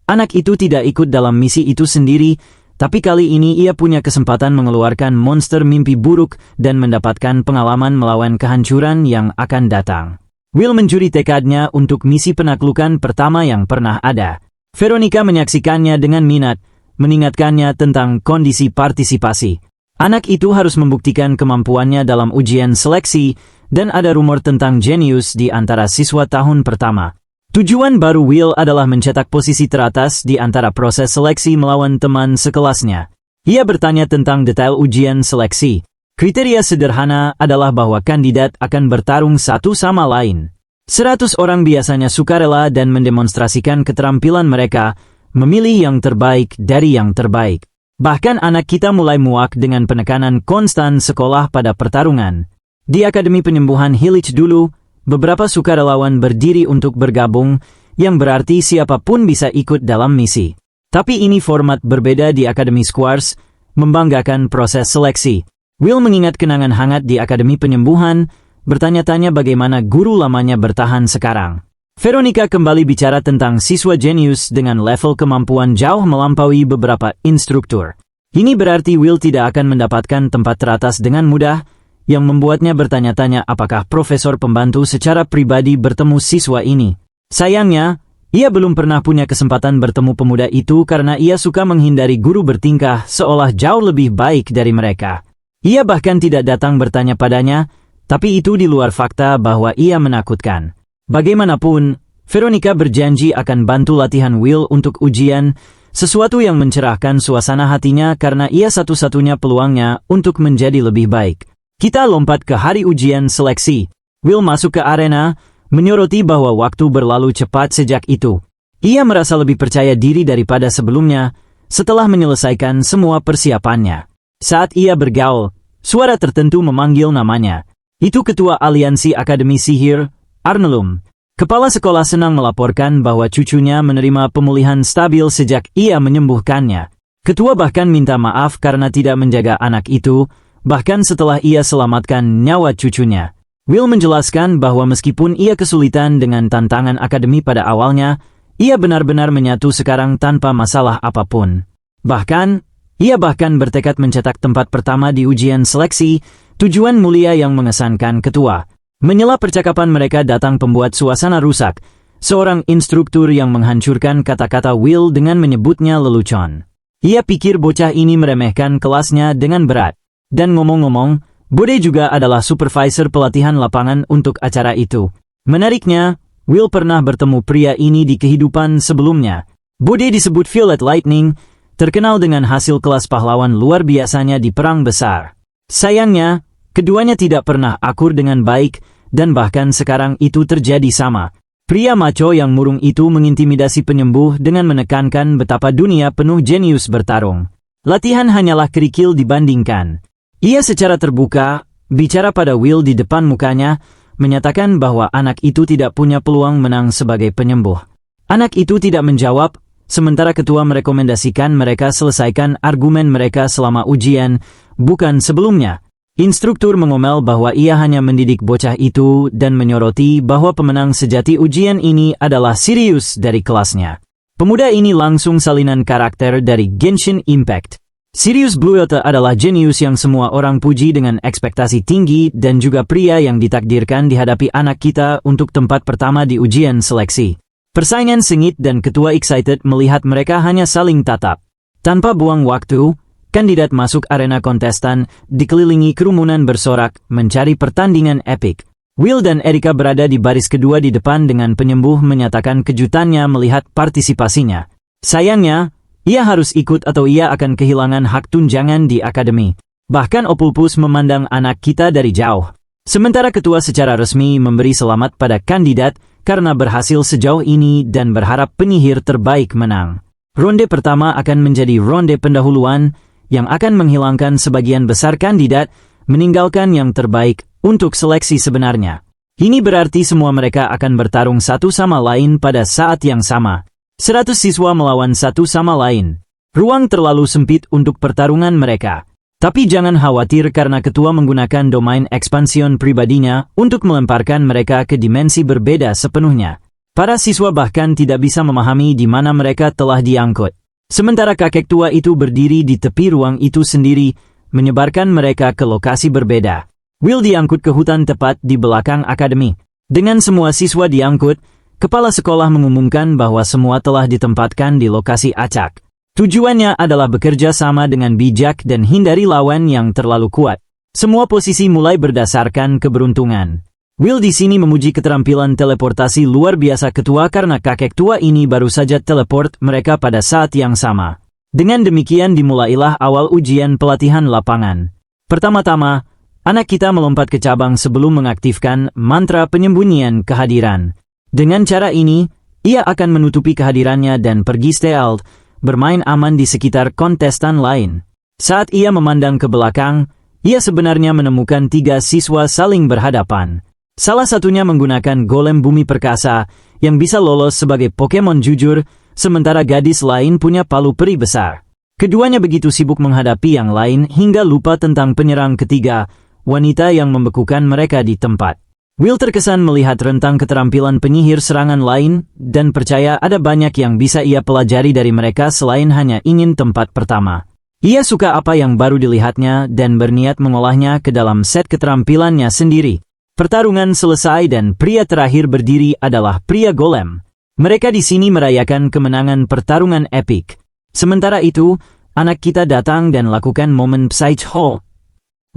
anak itu tidak ikut dalam misi itu sendiri, tapi kali ini ia punya kesempatan mengeluarkan monster mimpi buruk dan mendapatkan pengalaman melawan kehancuran yang akan datang. Will mencuri tekadnya untuk misi penaklukan pertama yang pernah ada. Veronica menyaksikannya dengan minat, mengingatkannya tentang kondisi partisipasi. Anak itu harus membuktikan kemampuannya dalam ujian seleksi, dan ada rumor tentang jenius di antara siswa tahun pertama. Tujuan baru Will adalah mencetak posisi teratas di antara proses seleksi melawan teman sekelasnya. Ia bertanya tentang detail ujian seleksi. Kriteria sederhana adalah bahwa kandidat akan bertarung satu sama lain. 100 orang biasanya sukarela dan mendemonstrasikan keterampilan mereka, memilih yang terbaik dari yang terbaik. Bahkan anak kita mulai muak dengan penekanan konstan sekolah pada pertarungan. Di Akademi Penyembuhan Hilich dulu, beberapa sukarelawan berdiri untuk bergabung, yang berarti siapapun bisa ikut dalam misi. Tapi ini format berbeda di Akademi Squares, membanggakan proses seleksi. Will mengingat kenangan hangat di Akademi Penyembuhan, bertanya-tanya bagaimana guru lamanya bertahan sekarang. Veronica kembali bicara tentang siswa jenius dengan level kemampuan jauh melampaui beberapa instruktur. Ini berarti Will tidak akan mendapatkan tempat teratas dengan mudah, yang membuatnya bertanya-tanya apakah profesor pembantu secara pribadi bertemu siswa ini. Sayangnya, ia belum pernah punya kesempatan bertemu pemuda itu karena ia suka menghindari guru bertingkah seolah jauh lebih baik dari mereka. Ia bahkan tidak datang bertanya padanya, tapi itu di luar fakta bahwa ia menakutkan. Bagaimanapun, Veronica berjanji akan bantu latihan Will untuk ujian, sesuatu yang mencerahkan suasana hatinya karena ia satu-satunya peluangnya untuk menjadi lebih baik. Kita lompat ke hari ujian seleksi. Will masuk ke arena, menyoroti bahwa waktu berlalu cepat sejak itu. Ia merasa lebih percaya diri daripada sebelumnya, setelah menyelesaikan semua persiapannya. Saat ia bergaul, suara tertentu memanggil namanya. Itu Ketua Aliansi Akademi Sihir, Arnelum. Kepala sekolah senang melaporkan bahwa cucunya menerima pemulihan stabil sejak ia menyembuhkannya. Ketua bahkan minta maaf karena tidak menjaga anak itu, bahkan setelah ia selamatkan nyawa cucunya. Will menjelaskan bahwa meskipun ia kesulitan dengan tantangan akademi pada awalnya, ia benar-benar menyatu sekarang tanpa masalah apapun. Bahkan, ia bertekad mencetak tempat pertama di ujian seleksi, tujuan mulia yang mengesankan ketua. Menyela percakapan mereka datang pembuat suasana rusak, seorang instruktur yang menghancurkan kata-kata Will dengan menyebutnya lelucon. Ia pikir bocah ini meremehkan kelasnya dengan berat. Dan ngomong-ngomong, Bode juga adalah supervisor pelatihan lapangan untuk acara itu. Menariknya, Will pernah bertemu pria ini di kehidupan sebelumnya. Bode disebut Violet Lightning, terkenal dengan hasil kelas pahlawan luar biasanya di Perang Besar. Sayangnya, keduanya tidak pernah akur dengan baik, dan bahkan sekarang itu terjadi sama. Pria maco yang murung itu mengintimidasi penyembuh dengan menekankan betapa dunia penuh jenius bertarung. Latihan hanyalah kerikil dibandingkan. Ia secara terbuka bicara pada Will di depan mukanya, menyatakan bahwa anak itu tidak punya peluang menang sebagai penyembuh. Anak itu tidak menjawab, sementara ketua merekomendasikan mereka selesaikan argumen mereka selama ujian, bukan sebelumnya. Instruktur mengomel bahwa ia hanya mendidik bocah itu dan menyoroti bahwa pemenang sejati ujian ini adalah Sirius dari kelasnya. Pemuda ini langsung salinan karakter dari Genshin Impact. Sirius Blueota adalah jenius yang semua orang puji dengan ekspektasi tinggi dan juga pria yang ditakdirkan dihadapi anak kita untuk tempat pertama di ujian seleksi. Persaingan sengit dan ketua excited melihat mereka hanya saling tatap. Tanpa buang waktu, kandidat masuk arena kontestan, dikelilingi kerumunan bersorak, mencari pertandingan epik. Will dan Erika berada di baris kedua di depan dengan penyembuh menyatakan kejutannya melihat partisipasinya. Sayangnya, ia harus ikut atau ia akan kehilangan hak tunjangan di akademi. Bahkan Opulpus memandang anak kita dari jauh. Sementara ketua secara resmi memberi selamat pada kandidat karena berhasil sejauh ini dan berharap penyihir terbaik menang. Ronde pertama akan menjadi ronde pendahuluan yang akan menghilangkan sebagian besar kandidat, meninggalkan yang terbaik untuk seleksi sebenarnya. Ini berarti semua mereka akan bertarung satu sama lain pada saat yang sama. 100 siswa melawan satu sama lain. Ruang terlalu sempit untuk pertarungan mereka. Tapi jangan khawatir karena ketua menggunakan domain ekspansion pribadinya untuk melemparkan mereka ke dimensi berbeda sepenuhnya. Para siswa bahkan tidak bisa memahami di mana mereka telah diangkut. Sementara kakek tua itu berdiri di tepi ruang itu sendiri, menyebarkan mereka ke lokasi berbeda. Will diangkut ke hutan tepat di belakang akademi. Dengan semua siswa diangkut, kepala sekolah mengumumkan bahwa semua telah ditempatkan di lokasi acak. Tujuannya adalah bekerja sama dengan bijak dan hindari lawan yang terlalu kuat. Semua posisi mulai berdasarkan keberuntungan. Will di sini memuji keterampilan teleportasi luar biasa ketua karena kakek tua ini baru saja teleport mereka pada saat yang sama. Dengan demikian dimulailah awal ujian pelatihan lapangan. Pertama-tama, anak kita melompat ke cabang sebelum mengaktifkan mantra penyembunyian kehadiran. Dengan cara ini, ia akan menutupi kehadirannya dan pergi stealth, bermain aman di sekitar kontestan lain. Saat ia memandang ke belakang, ia sebenarnya menemukan 3 siswa saling berhadapan. Salah satunya menggunakan golem bumi perkasa yang bisa lolos sebagai Pokemon jujur, sementara gadis lain punya palu peri besar. Keduanya begitu sibuk menghadapi yang lain hingga lupa tentang penyerang ketiga, wanita yang membekukan mereka di tempat. Will terkesan melihat rentang keterampilan penyihir serangan lain dan percaya ada banyak yang bisa ia pelajari dari mereka selain hanya ingin tempat pertama. Ia suka apa yang baru dilihatnya dan berniat mengolahnya ke dalam set keterampilannya sendiri. Pertarungan selesai dan pria terakhir berdiri adalah pria golem. Mereka di sini merayakan kemenangan pertarungan epik. Sementara itu, anak kita datang dan lakukan momen Psyche Hall.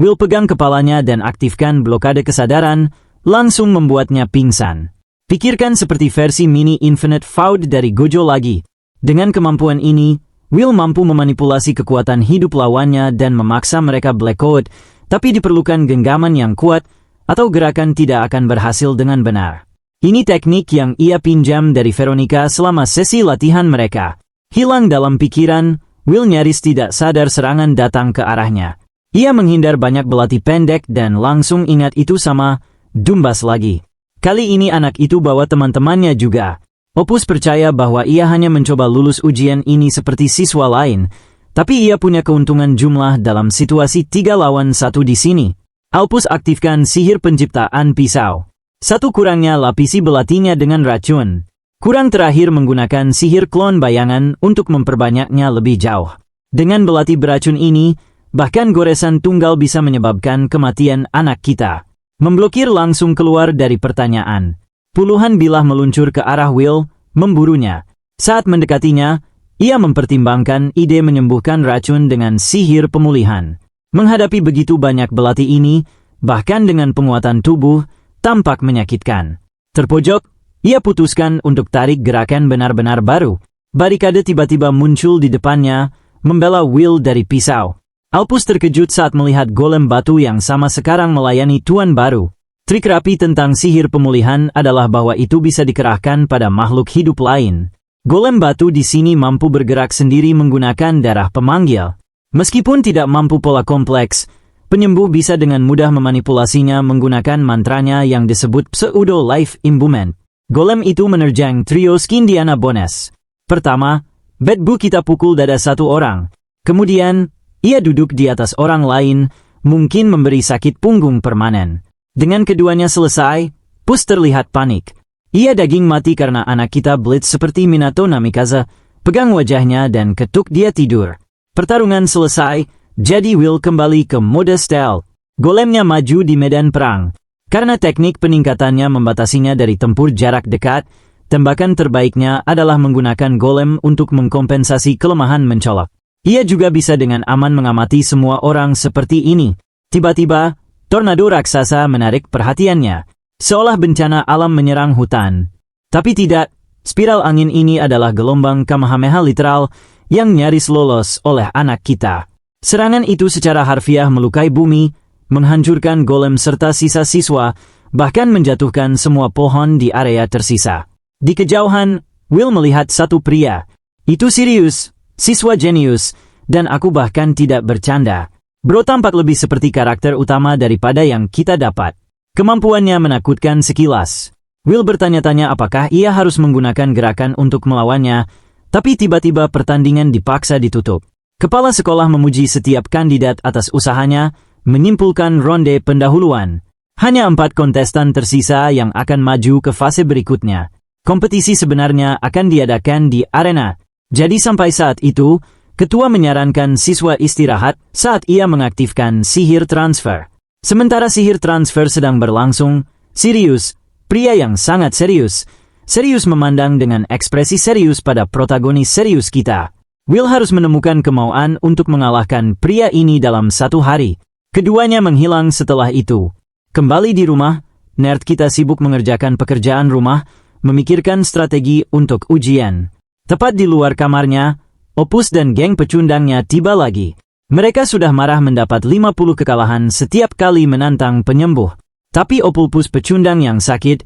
Will pegang kepalanya dan aktifkan blokade kesadaran, langsung membuatnya pingsan. Pikirkan seperti versi mini Infinite Foud dari Gojo lagi. Dengan kemampuan ini, Will mampu memanipulasi kekuatan hidup lawannya dan memaksa mereka blackout, tapi diperlukan genggaman yang kuat, atau gerakan tidak akan berhasil dengan benar. Ini teknik yang ia pinjam dari Veronica selama sesi latihan mereka. Hilang dalam pikiran, Will nyaris tidak sadar serangan datang ke arahnya. Ia menghindar banyak belati pendek dan langsung ingat itu sama Dumbas lagi. Kali ini anak itu bawa teman-temannya juga. Opus percaya bahwa ia hanya mencoba lulus ujian ini seperti siswa lain, tapi ia punya keuntungan jumlah dalam situasi 3 lawan 1 di sini. Alpus aktifkan sihir penciptaan pisau. Satu kurangnya lapisi belatinya dengan racun. Kurang terakhir menggunakan sihir klon bayangan untuk memperbanyaknya lebih jauh. Dengan belati beracun ini, bahkan goresan tunggal bisa menyebabkan kematian anak kita. Memblokir langsung keluar dari pertanyaan. Puluhan bilah meluncur ke arah Will, memburunya. Saat mendekatinya, ia mempertimbangkan ide menyembuhkan racun dengan sihir pemulihan. Menghadapi begitu banyak belati ini, bahkan dengan penguatan tubuh, tampak menyakitkan. Terpojok, ia putuskan untuk tarik gerakan benar-benar baru. Barikade tiba-tiba muncul di depannya, membela Will dari pisau. Alpus terkejut saat melihat golem batu yang sama sekarang melayani tuan baru. Trik rapi tentang sihir pemulihan adalah bahwa itu bisa dikerahkan pada makhluk hidup lain. Golem batu di sini mampu bergerak sendiri menggunakan darah pemanggil. Meskipun tidak mampu pola kompleks, penyembuh bisa dengan mudah memanipulasinya menggunakan mantranya yang disebut Pseudo Life Imbuement. Golem itu menerjang trio Skindiana Bones. Pertama, Bedbu kita pukul dada satu orang. Kemudian, ia duduk di atas orang lain, mungkin memberi sakit punggung permanen. Dengan keduanya selesai, Pus terlihat panik. Ia daging mati karena anak kita Blitz seperti Minato Namikaze, pegang wajahnya dan ketuk dia tidur. Pertarungan selesai, jadi Will kembali ke mode stealth. Golemnya maju di medan perang. Karena teknik peningkatannya membatasinya dari tempur jarak dekat, tembakan terbaiknya adalah menggunakan golem untuk mengkompensasi kelemahan mencolok. Ia juga bisa dengan aman mengamati semua orang seperti ini. Tiba-tiba, tornado raksasa menarik perhatiannya. Seolah bencana alam menyerang hutan. Tapi tidak, spiral angin ini adalah gelombang Kamehameha literal yang nyaris lolos oleh anak kita. Serangan itu secara harfiah melukai bumi, menghancurkan golem serta sisa siswa, bahkan menjatuhkan semua pohon di area tersisa. Di kejauhan, Will melihat satu pria. Itu Sirius, siswa jenius, dan aku bahkan tidak bercanda. Bro tampak lebih seperti karakter utama daripada yang kita dapat. Kemampuannya menakutkan sekilas. Will bertanya-tanya apakah ia harus menggunakan gerakan untuk melawannya, tapi tiba-tiba pertandingan dipaksa ditutup. Kepala sekolah memuji setiap kandidat atas usahanya, menyimpulkan ronde pendahuluan. Hanya 4 kontestan tersisa yang akan maju ke fase berikutnya. Kompetisi sebenarnya akan diadakan di arena. Jadi sampai saat itu, ketua menyarankan siswa istirahat saat ia mengaktifkan sihir transfer. Sementara sihir transfer sedang berlangsung, Sirius, pria yang sangat serius memandang dengan ekspresi serius pada protagonis serius kita. Will harus menemukan kemauan untuk mengalahkan pria ini dalam 1 hari. Keduanya menghilang setelah itu. Kembali di rumah, nerd kita sibuk mengerjakan pekerjaan rumah, memikirkan strategi untuk ujian. Tepat di luar kamarnya, Opus dan geng pecundangnya tiba lagi. Mereka sudah marah mendapat 50 kekalahan setiap kali menantang penyembuh. Tapi Opulpus pecundang yang sakit,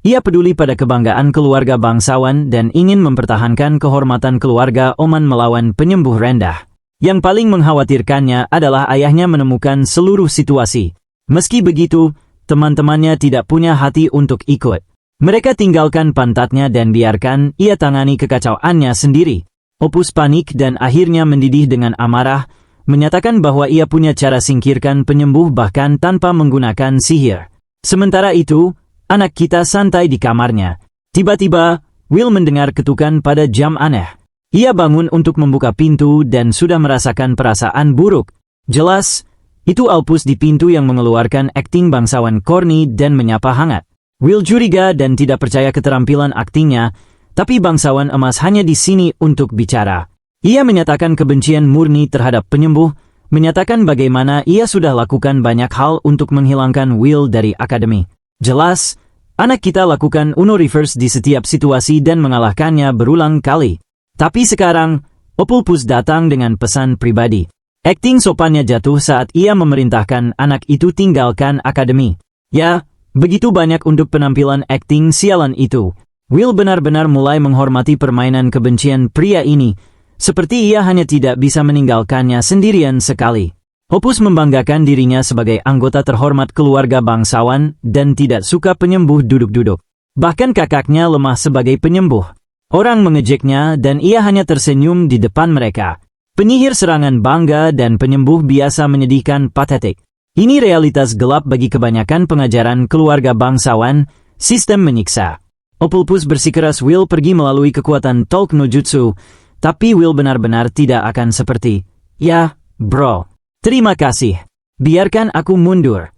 ia peduli pada kebanggaan keluarga bangsawan dan ingin mempertahankan kehormatan keluarga Oman melawan penyembuh rendah. Yang paling mengkhawatirkannya adalah ayahnya menemukan seluruh situasi. Meski begitu, teman-temannya tidak punya hati untuk ikut. Mereka tinggalkan pantatnya dan biarkan ia tangani kekacauannya sendiri. Opus panik dan akhirnya mendidih dengan amarah, menyatakan bahwa ia punya cara singkirkan penyembuh bahkan tanpa menggunakan sihir. Sementara itu, anak kita santai di kamarnya. Tiba-tiba, Will mendengar ketukan pada jam aneh. Ia bangun untuk membuka pintu dan sudah merasakan perasaan buruk. Jelas, itu Alpus di pintu yang mengeluarkan akting bangsawan corny dan menyapa hangat. Will curiga dan tidak percaya keterampilan aktingnya, tapi bangsawan emas hanya di sini untuk bicara. Ia menyatakan kebencian murni terhadap penyembuh, menyatakan bagaimana ia sudah lakukan banyak hal untuk menghilangkan Will dari akademi. Jelas, anak kita lakukan Uno Reverse di setiap situasi dan mengalahkannya berulang kali. Tapi sekarang, Opulpus datang dengan pesan pribadi. Akting sopannya jatuh saat ia memerintahkan anak itu tinggalkan akademi. Ya, begitu banyak untuk penampilan akting sialan itu. Will benar-benar mulai menghormati permainan kebencian pria ini, seperti ia hanya tidak bisa meninggalkannya sendirian sekali. Opus membanggakan dirinya sebagai anggota terhormat keluarga bangsawan dan tidak suka penyembuh duduk-duduk. Bahkan kakaknya lemah sebagai penyembuh. Orang mengejeknya dan ia hanya tersenyum di depan mereka. Penyihir serangan bangga dan penyembuh biasa menyedihkan patetik. Ini realitas gelap bagi kebanyakan pengajaran keluarga bangsawan, sistem menyiksa. Opulpus bersikeras Will pergi melalui kekuatan Talk no Jutsu, tapi Will benar-benar tidak akan seperti, "Ya, bro. Terima kasih. Biarkan aku mundur."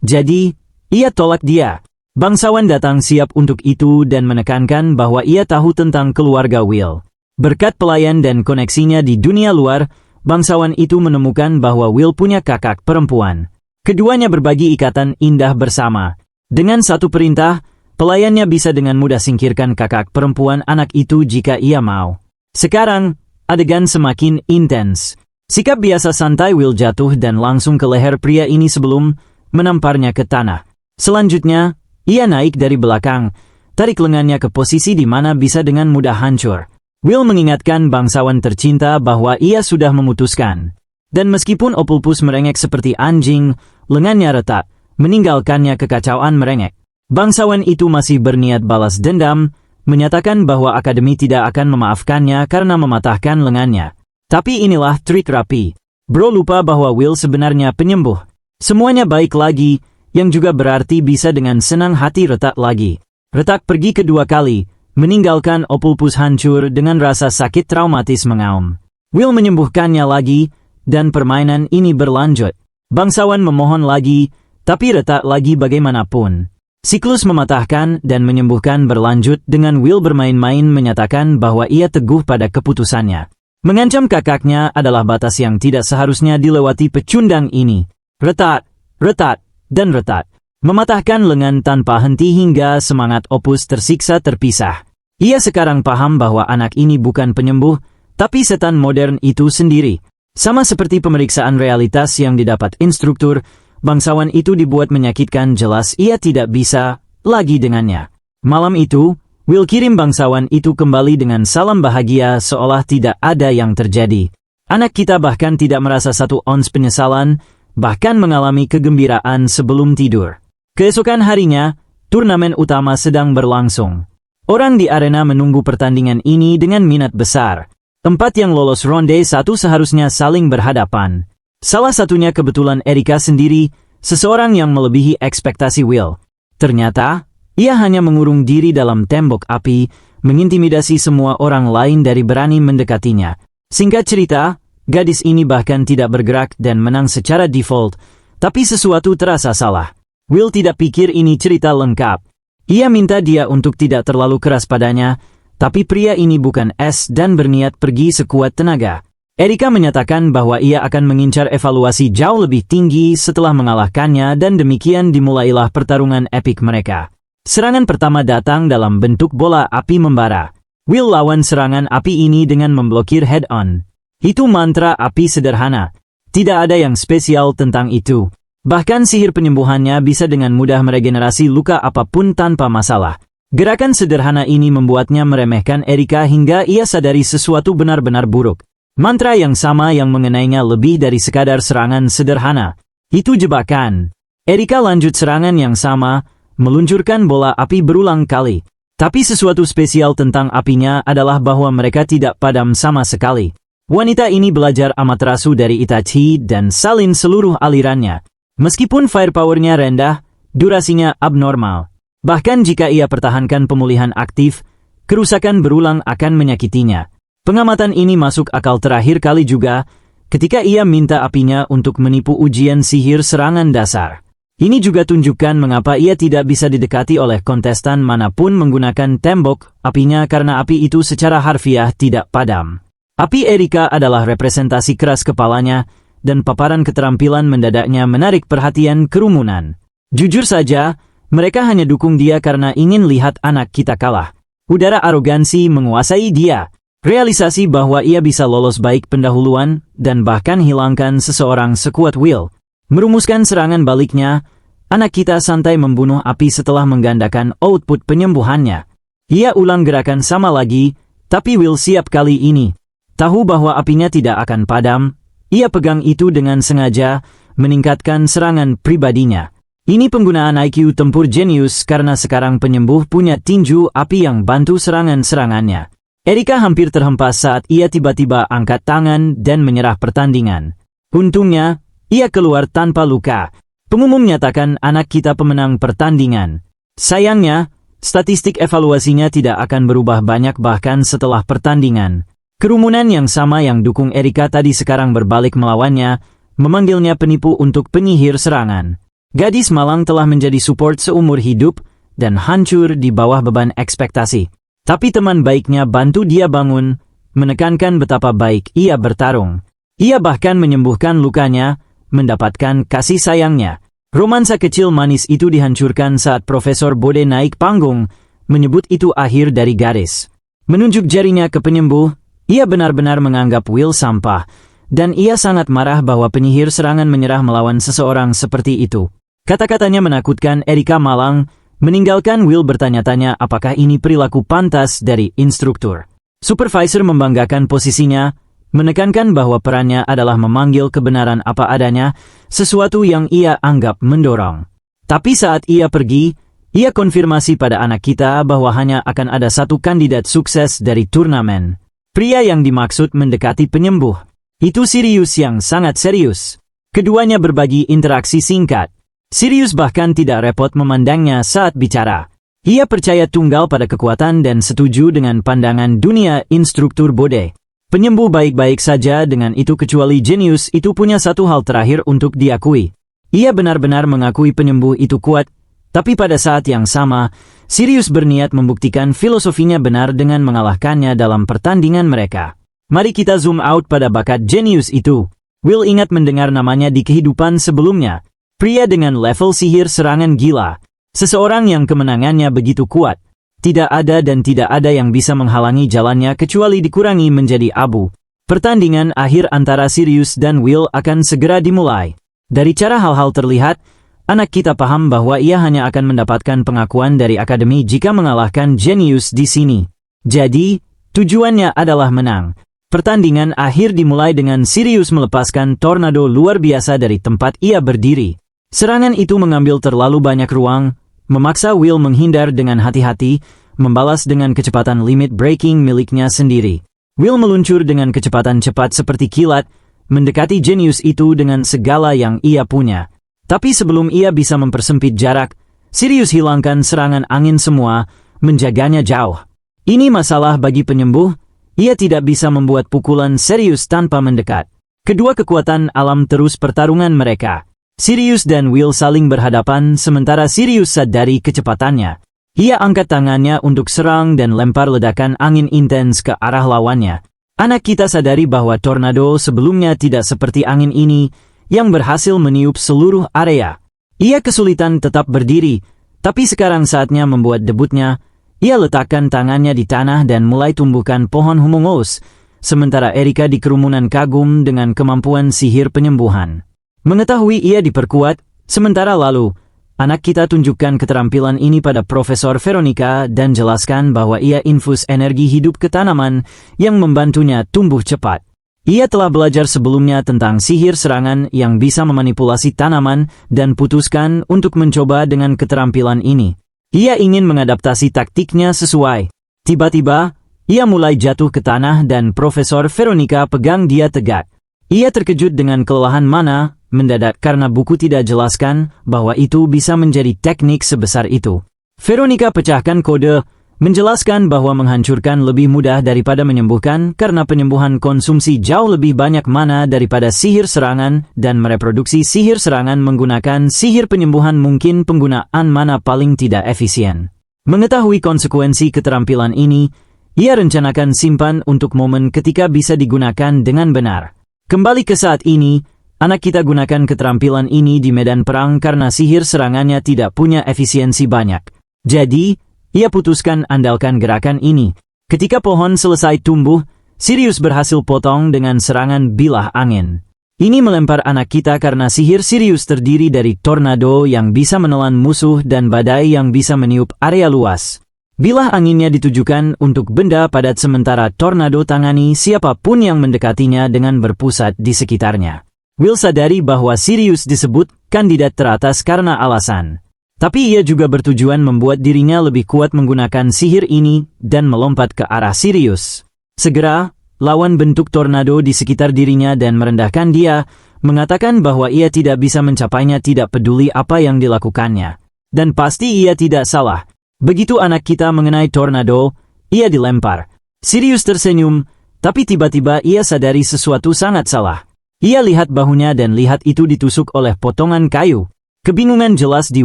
Jadi, ia tolak dia. Bangsawan datang siap untuk itu dan menekankan bahwa ia tahu tentang keluarga Will. Berkat pelayan dan koneksinya di dunia luar, bangsawan itu menemukan bahwa Will punya kakak perempuan. Keduanya berbagi ikatan indah bersama. Dengan satu perintah, pelayannya bisa dengan mudah singkirkan kakak perempuan anak itu jika ia mau. Sekarang, adegan semakin intens. Sikap biasa santai Will jatuh dan langsung ke leher pria ini sebelum menamparnya ke tanah. Selanjutnya, ia naik dari belakang, tarik lengannya ke posisi di mana bisa dengan mudah hancur. Will mengingatkan bangsawan tercinta bahwa ia sudah memutuskan. Dan meskipun Opulpus merengek seperti anjing, lengannya retak, meninggalkannya kekacauan merengek. Bangsawan itu masih berniat balas dendam, menyatakan bahwa akademi tidak akan memaafkannya karena mematahkan lengannya. Tapi inilah trik rapi. Bro lupa bahwa Will sebenarnya penyembuh. Semuanya baik lagi, yang juga berarti bisa dengan senang hati retak lagi. Retak pergi kedua kali, meninggalkan Opulpus hancur dengan rasa sakit traumatis mengaum. Will menyembuhkannya lagi, dan permainan ini berlanjut. Bangsawan memohon lagi, tapi retak lagi bagaimanapun. Siklus mematahkan dan menyembuhkan berlanjut dengan Will bermain-main menyatakan bahwa ia teguh pada keputusannya. Mengancam kakaknya adalah batas yang tidak seharusnya dilewati pecundang ini. Retak, retak, dan retak. Mematahkan lengan tanpa henti hingga semangat Opus tersiksa terpisah. Ia sekarang paham bahwa anak ini bukan penyembuh, tapi setan modern itu sendiri. Sama seperti pemeriksaan realitas yang didapat instruktur, bangsawan itu dibuat menyakitkan jelas ia tidak bisa lagi dengannya. Malam itu, Will kirim bangsawan itu kembali dengan salam bahagia seolah tidak ada yang terjadi. Anak kita bahkan tidak merasa satu ons penyesalan, bahkan mengalami kegembiraan sebelum tidur. Keesokan harinya, turnamen utama sedang berlangsung. Orang di arena menunggu pertandingan ini dengan minat besar. 4 yang lolos ronde 1 seharusnya saling berhadapan. Salah satunya kebetulan Erika sendiri, seseorang yang melebihi ekspektasi Will. Ternyata, ia hanya mengurung diri dalam tembok api, mengintimidasi semua orang lain dari berani mendekatinya. Singkat cerita, gadis ini bahkan tidak bergerak dan menang secara default, tapi sesuatu terasa salah. Will tidak pikir ini cerita lengkap. Ia minta dia untuk tidak terlalu keras padanya, tapi pria ini bukan es dan berniat pergi sekuat tenaga. Erika menyatakan bahwa ia akan mengincar evaluasi jauh lebih tinggi setelah mengalahkannya dan demikian dimulailah pertarungan epik mereka. Serangan pertama datang dalam bentuk bola api membara. Will lawan serangan api ini dengan memblokir head-on. Itu mantra api sederhana. Tidak ada yang spesial tentang itu. Bahkan sihir penyembuhannya bisa dengan mudah meregenerasi luka apapun tanpa masalah. Gerakan sederhana ini membuatnya meremehkan Erika hingga ia sadari sesuatu benar-benar buruk. Mantra yang sama yang mengenainya lebih dari sekadar serangan sederhana. Itu jebakan. Erika lanjut serangan yang sama, meluncurkan bola api berulang kali. Tapi sesuatu spesial tentang apinya adalah bahwa mereka tidak padam sama sekali. Wanita ini belajar Amaterasu dari Itachi dan salin seluruh alirannya. Meskipun firepower-nya rendah, durasinya abnormal. Bahkan jika ia pertahankan pemulihan aktif, kerusakan berulang akan menyakitinya. Pengamatan ini masuk akal terakhir kali juga, ketika ia minta apinya untuk menipu ujian sihir serangan dasar. Ini juga tunjukkan mengapa ia tidak bisa didekati oleh kontestan manapun menggunakan tembok apinya karena api itu secara harfiah tidak padam. Api Erika adalah representasi keras kepalanya, dan paparan keterampilan mendadaknya menarik perhatian kerumunan. Jujur saja, mereka hanya dukung dia karena ingin lihat anak kita kalah. Udara arogansi menguasai dia. Realisasi bahwa ia bisa lolos baik pendahuluan dan bahkan hilangkan seseorang sekuat Will. Merumuskan serangan baliknya, anak kita santai membunuh api setelah menggandakan output penyembuhannya. Ia ulang gerakan sama lagi, tapi Will siap kali ini. Tahu bahwa apinya tidak akan padam, ia pegang itu dengan sengaja, meningkatkan serangan pribadinya. Ini penggunaan IQ tempur jenius karena sekarang penyembuh punya tinju api yang bantu serangan-serangannya. Erika hampir terhempas saat ia tiba-tiba angkat tangan dan menyerah pertandingan. Untungnya, ia keluar tanpa luka. Pengumum menyatakan anak kita pemenang pertandingan. Sayangnya, statistik evaluasinya tidak akan berubah banyak bahkan setelah pertandingan. Kerumunan yang sama yang dukung Erika tadi sekarang berbalik melawannya, memanggilnya penipu untuk penyihir serangan. Gadis malang telah menjadi support seumur hidup dan hancur di bawah beban ekspektasi. Tapi teman baiknya bantu dia bangun, menekankan betapa baik ia bertarung. Ia bahkan menyembuhkan lukanya, mendapatkan kasih sayangnya. Romansa kecil manis itu dihancurkan saat Profesor Bode naik panggung, menyebut itu akhir dari garis. Menunjuk jarinya ke penyembuh, ia benar-benar menganggap Will sampah, dan ia sangat marah bahwa penyihir serangan menyerah melawan seseorang seperti itu. Kata-katanya menakutkan Erika malang, meninggalkan Will bertanya-tanya apakah ini perilaku pantas dari instruktur. Supervisor membanggakan posisinya, menekankan bahwa perannya adalah memanggil kebenaran apa adanya, sesuatu yang ia anggap mendorong. Tapi saat ia pergi, ia konfirmasi pada anak kita bahwa hanya akan ada satu kandidat sukses dari turnamen. Pria yang dimaksud mendekati penyembuh. Itu Sirius yang sangat serius. Keduanya berbagi interaksi singkat. Sirius bahkan tidak repot memandangnya saat bicara. Ia percaya tunggal pada kekuatan dan setuju dengan pandangan dunia instruktur Bode. Penyembuh baik-baik saja dengan itu kecuali jenius itu punya satu hal terakhir untuk diakui. Ia benar-benar mengakui penyembuh itu kuat, tapi pada saat yang sama, Sirius berniat membuktikan filosofinya benar dengan mengalahkannya dalam pertandingan mereka. Mari kita zoom out pada bakat jenius itu. Will ingat mendengar namanya di kehidupan sebelumnya. Pria dengan level sihir serangan gila. Seseorang yang kemenangannya begitu kuat. Tidak ada dan tidak ada yang bisa menghalangi jalannya kecuali dikurangi menjadi abu. Pertandingan akhir antara Sirius dan Will akan segera dimulai. Dari cara hal-hal terlihat, anak kita paham bahwa ia hanya akan mendapatkan pengakuan dari akademi jika mengalahkan jenius di sini. Jadi, tujuannya adalah menang. Pertandingan akhir dimulai dengan Sirius melepaskan tornado luar biasa dari tempat ia berdiri. Serangan itu mengambil terlalu banyak ruang, memaksa Will menghindar dengan hati-hati, membalas dengan kecepatan limit breaking miliknya sendiri. Will meluncur dengan kecepatan cepat seperti kilat, mendekati jenius itu dengan segala yang ia punya. Tapi sebelum ia bisa mempersempit jarak, Sirius hilangkan serangan angin semua, menjaganya jauh. Ini masalah bagi penyembuh, ia tidak bisa membuat pukulan serius tanpa mendekat. Kedua kekuatan alam terus pertarungan mereka. Sirius dan Will saling berhadapan sementara Sirius sadari kecepatannya. Ia angkat tangannya untuk serang dan lempar ledakan angin intens ke arah lawannya. Anak kita sadari bahwa tornado sebelumnya tidak seperti angin ini, yang berhasil meniup seluruh area. Ia kesulitan tetap berdiri, tapi sekarang saatnya membuat debutnya. Ia letakkan tangannya di tanah dan mulai tumbuhkan pohon humongous, sementara Erika di kerumunan kagum dengan kemampuan sihir penyembuhan. Mengetahui ia diperkuat, sementara lalu, anak kita tunjukkan keterampilan ini pada Profesor Veronica dan jelaskan bahwa ia infus energi hidup ke tanaman yang membantunya tumbuh cepat. Ia telah belajar sebelumnya tentang sihir serangan yang bisa memanipulasi tanaman dan putuskan untuk mencoba dengan keterampilan ini. Ia ingin mengadaptasi taktiknya sesuai. Tiba-tiba, ia mulai jatuh ke tanah dan Profesor Veronica pegang dia tegak. Ia terkejut dengan kelelahan mana, mendadak karena buku tidak jelaskan bahwa itu bisa menjadi teknik sebesar itu. Veronica pecahkan kode, menjelaskan bahwa menghancurkan lebih mudah daripada menyembuhkan karena penyembuhan konsumsi jauh lebih banyak mana daripada sihir serangan dan mereproduksi sihir serangan menggunakan sihir penyembuhan mungkin penggunaan mana paling tidak efisien. Mengetahui konsekuensi keterampilan ini, ia rencanakan simpan untuk momen ketika bisa digunakan dengan benar. Kembali ke saat ini, anak kita gunakan keterampilan ini di medan perang karena sihir serangannya tidak punya efisiensi banyak. Jadi, ia putuskan andalkan gerakan ini. Ketika pohon selesai tumbuh, Sirius berhasil potong dengan serangan bilah angin. Ini melempar anak kita karena sihir Sirius terdiri dari tornado yang bisa menelan musuh dan badai yang bisa meniup area luas. Bilah anginnya ditujukan untuk benda padat sementara tornado tangani siapapun yang mendekatinya dengan berpusat di sekitarnya. Will sadari bahwa Sirius disebut kandidat teratas karena alasan. Tapi ia juga bertujuan membuat dirinya lebih kuat menggunakan sihir ini dan melompat ke arah Sirius. Segera, lawan bentuk tornado di sekitar dirinya dan merendahkan dia, mengatakan bahwa ia tidak bisa mencapainya tidak peduli apa yang dilakukannya. Dan pasti ia tidak salah. Begitu anak kita mengenai tornado, ia dilempar. Sirius tersenyum, tapi tiba-tiba ia sadari sesuatu sangat salah. Ia lihat bahunya dan lihat itu ditusuk oleh potongan kayu. Kebingungan jelas di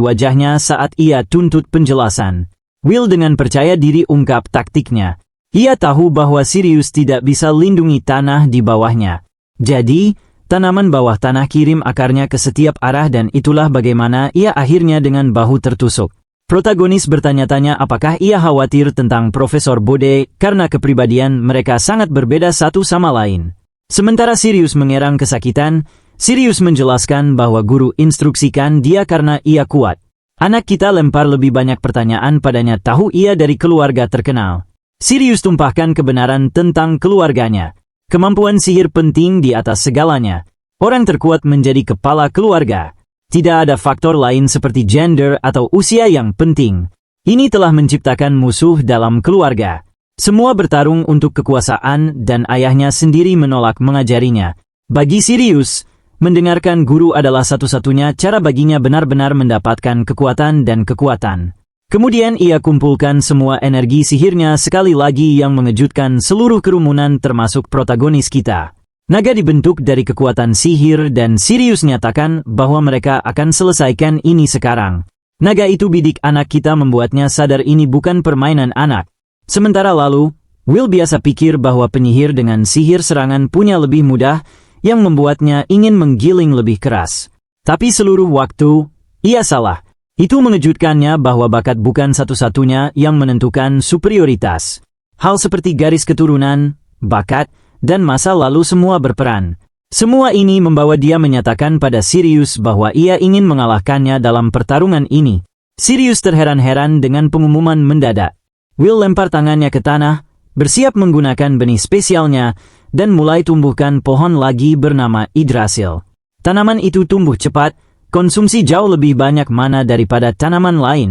wajahnya saat ia tuntut penjelasan. Will dengan percaya diri ungkap taktiknya. Ia tahu bahwa Sirius tidak bisa lindungi tanah di bawahnya. Jadi, tanaman bawah tanah kirim akarnya ke setiap arah dan itulah bagaimana ia akhirnya dengan bahu tertusuk. Protagonis bertanya-tanya apakah ia khawatir tentang Profesor Bode karena kepribadian mereka sangat berbeda satu sama lain. Sementara Sirius mengerang kesakitan, Sirius menjelaskan bahwa guru instruksikan dia karena ia kuat. Anak kita lempar lebih banyak pertanyaan padanya tahu ia dari keluarga terkenal. Sirius tumpahkan kebenaran tentang keluarganya. Kemampuan sihir penting di atas segalanya. Orang terkuat menjadi kepala keluarga. Tidak ada faktor lain seperti gender atau usia yang penting. Ini telah menciptakan musuh dalam keluarga. Semua bertarung untuk kekuasaan dan ayahnya sendiri menolak mengajarinya. Bagi Sirius, mendengarkan guru adalah satu-satunya cara baginya benar-benar mendapatkan kekuatan dan kekuatan. Kemudian ia kumpulkan semua energi sihirnya sekali lagi yang mengejutkan seluruh kerumunan termasuk protagonis kita. Naga dibentuk dari kekuatan sihir dan Sirius nyatakan bahwa mereka akan selesaikan ini sekarang. Naga itu bidik anak kita membuatnya sadar ini bukan permainan anak. Sementara lalu, Will biasa pikir bahwa penyihir dengan sihir serangan punya lebih mudah yang membuatnya ingin menggiling lebih keras. Tapi seluruh waktu, ia salah. Itu mengejutkannya bahwa bakat bukan satu-satunya yang menentukan superioritas. Hal seperti garis keturunan, bakat, dan masa lalu semua berperan. Semua ini membawa dia menyatakan pada Sirius bahwa ia ingin mengalahkannya dalam pertarungan ini. Sirius terheran-heran dengan pengumuman mendadak. Will lempar tangannya ke tanah, bersiap menggunakan benih spesialnya, dan mulai tumbuhkan pohon lagi bernama Yggdrasil. Tanaman itu tumbuh cepat, konsumsi jauh lebih banyak mana daripada tanaman lain.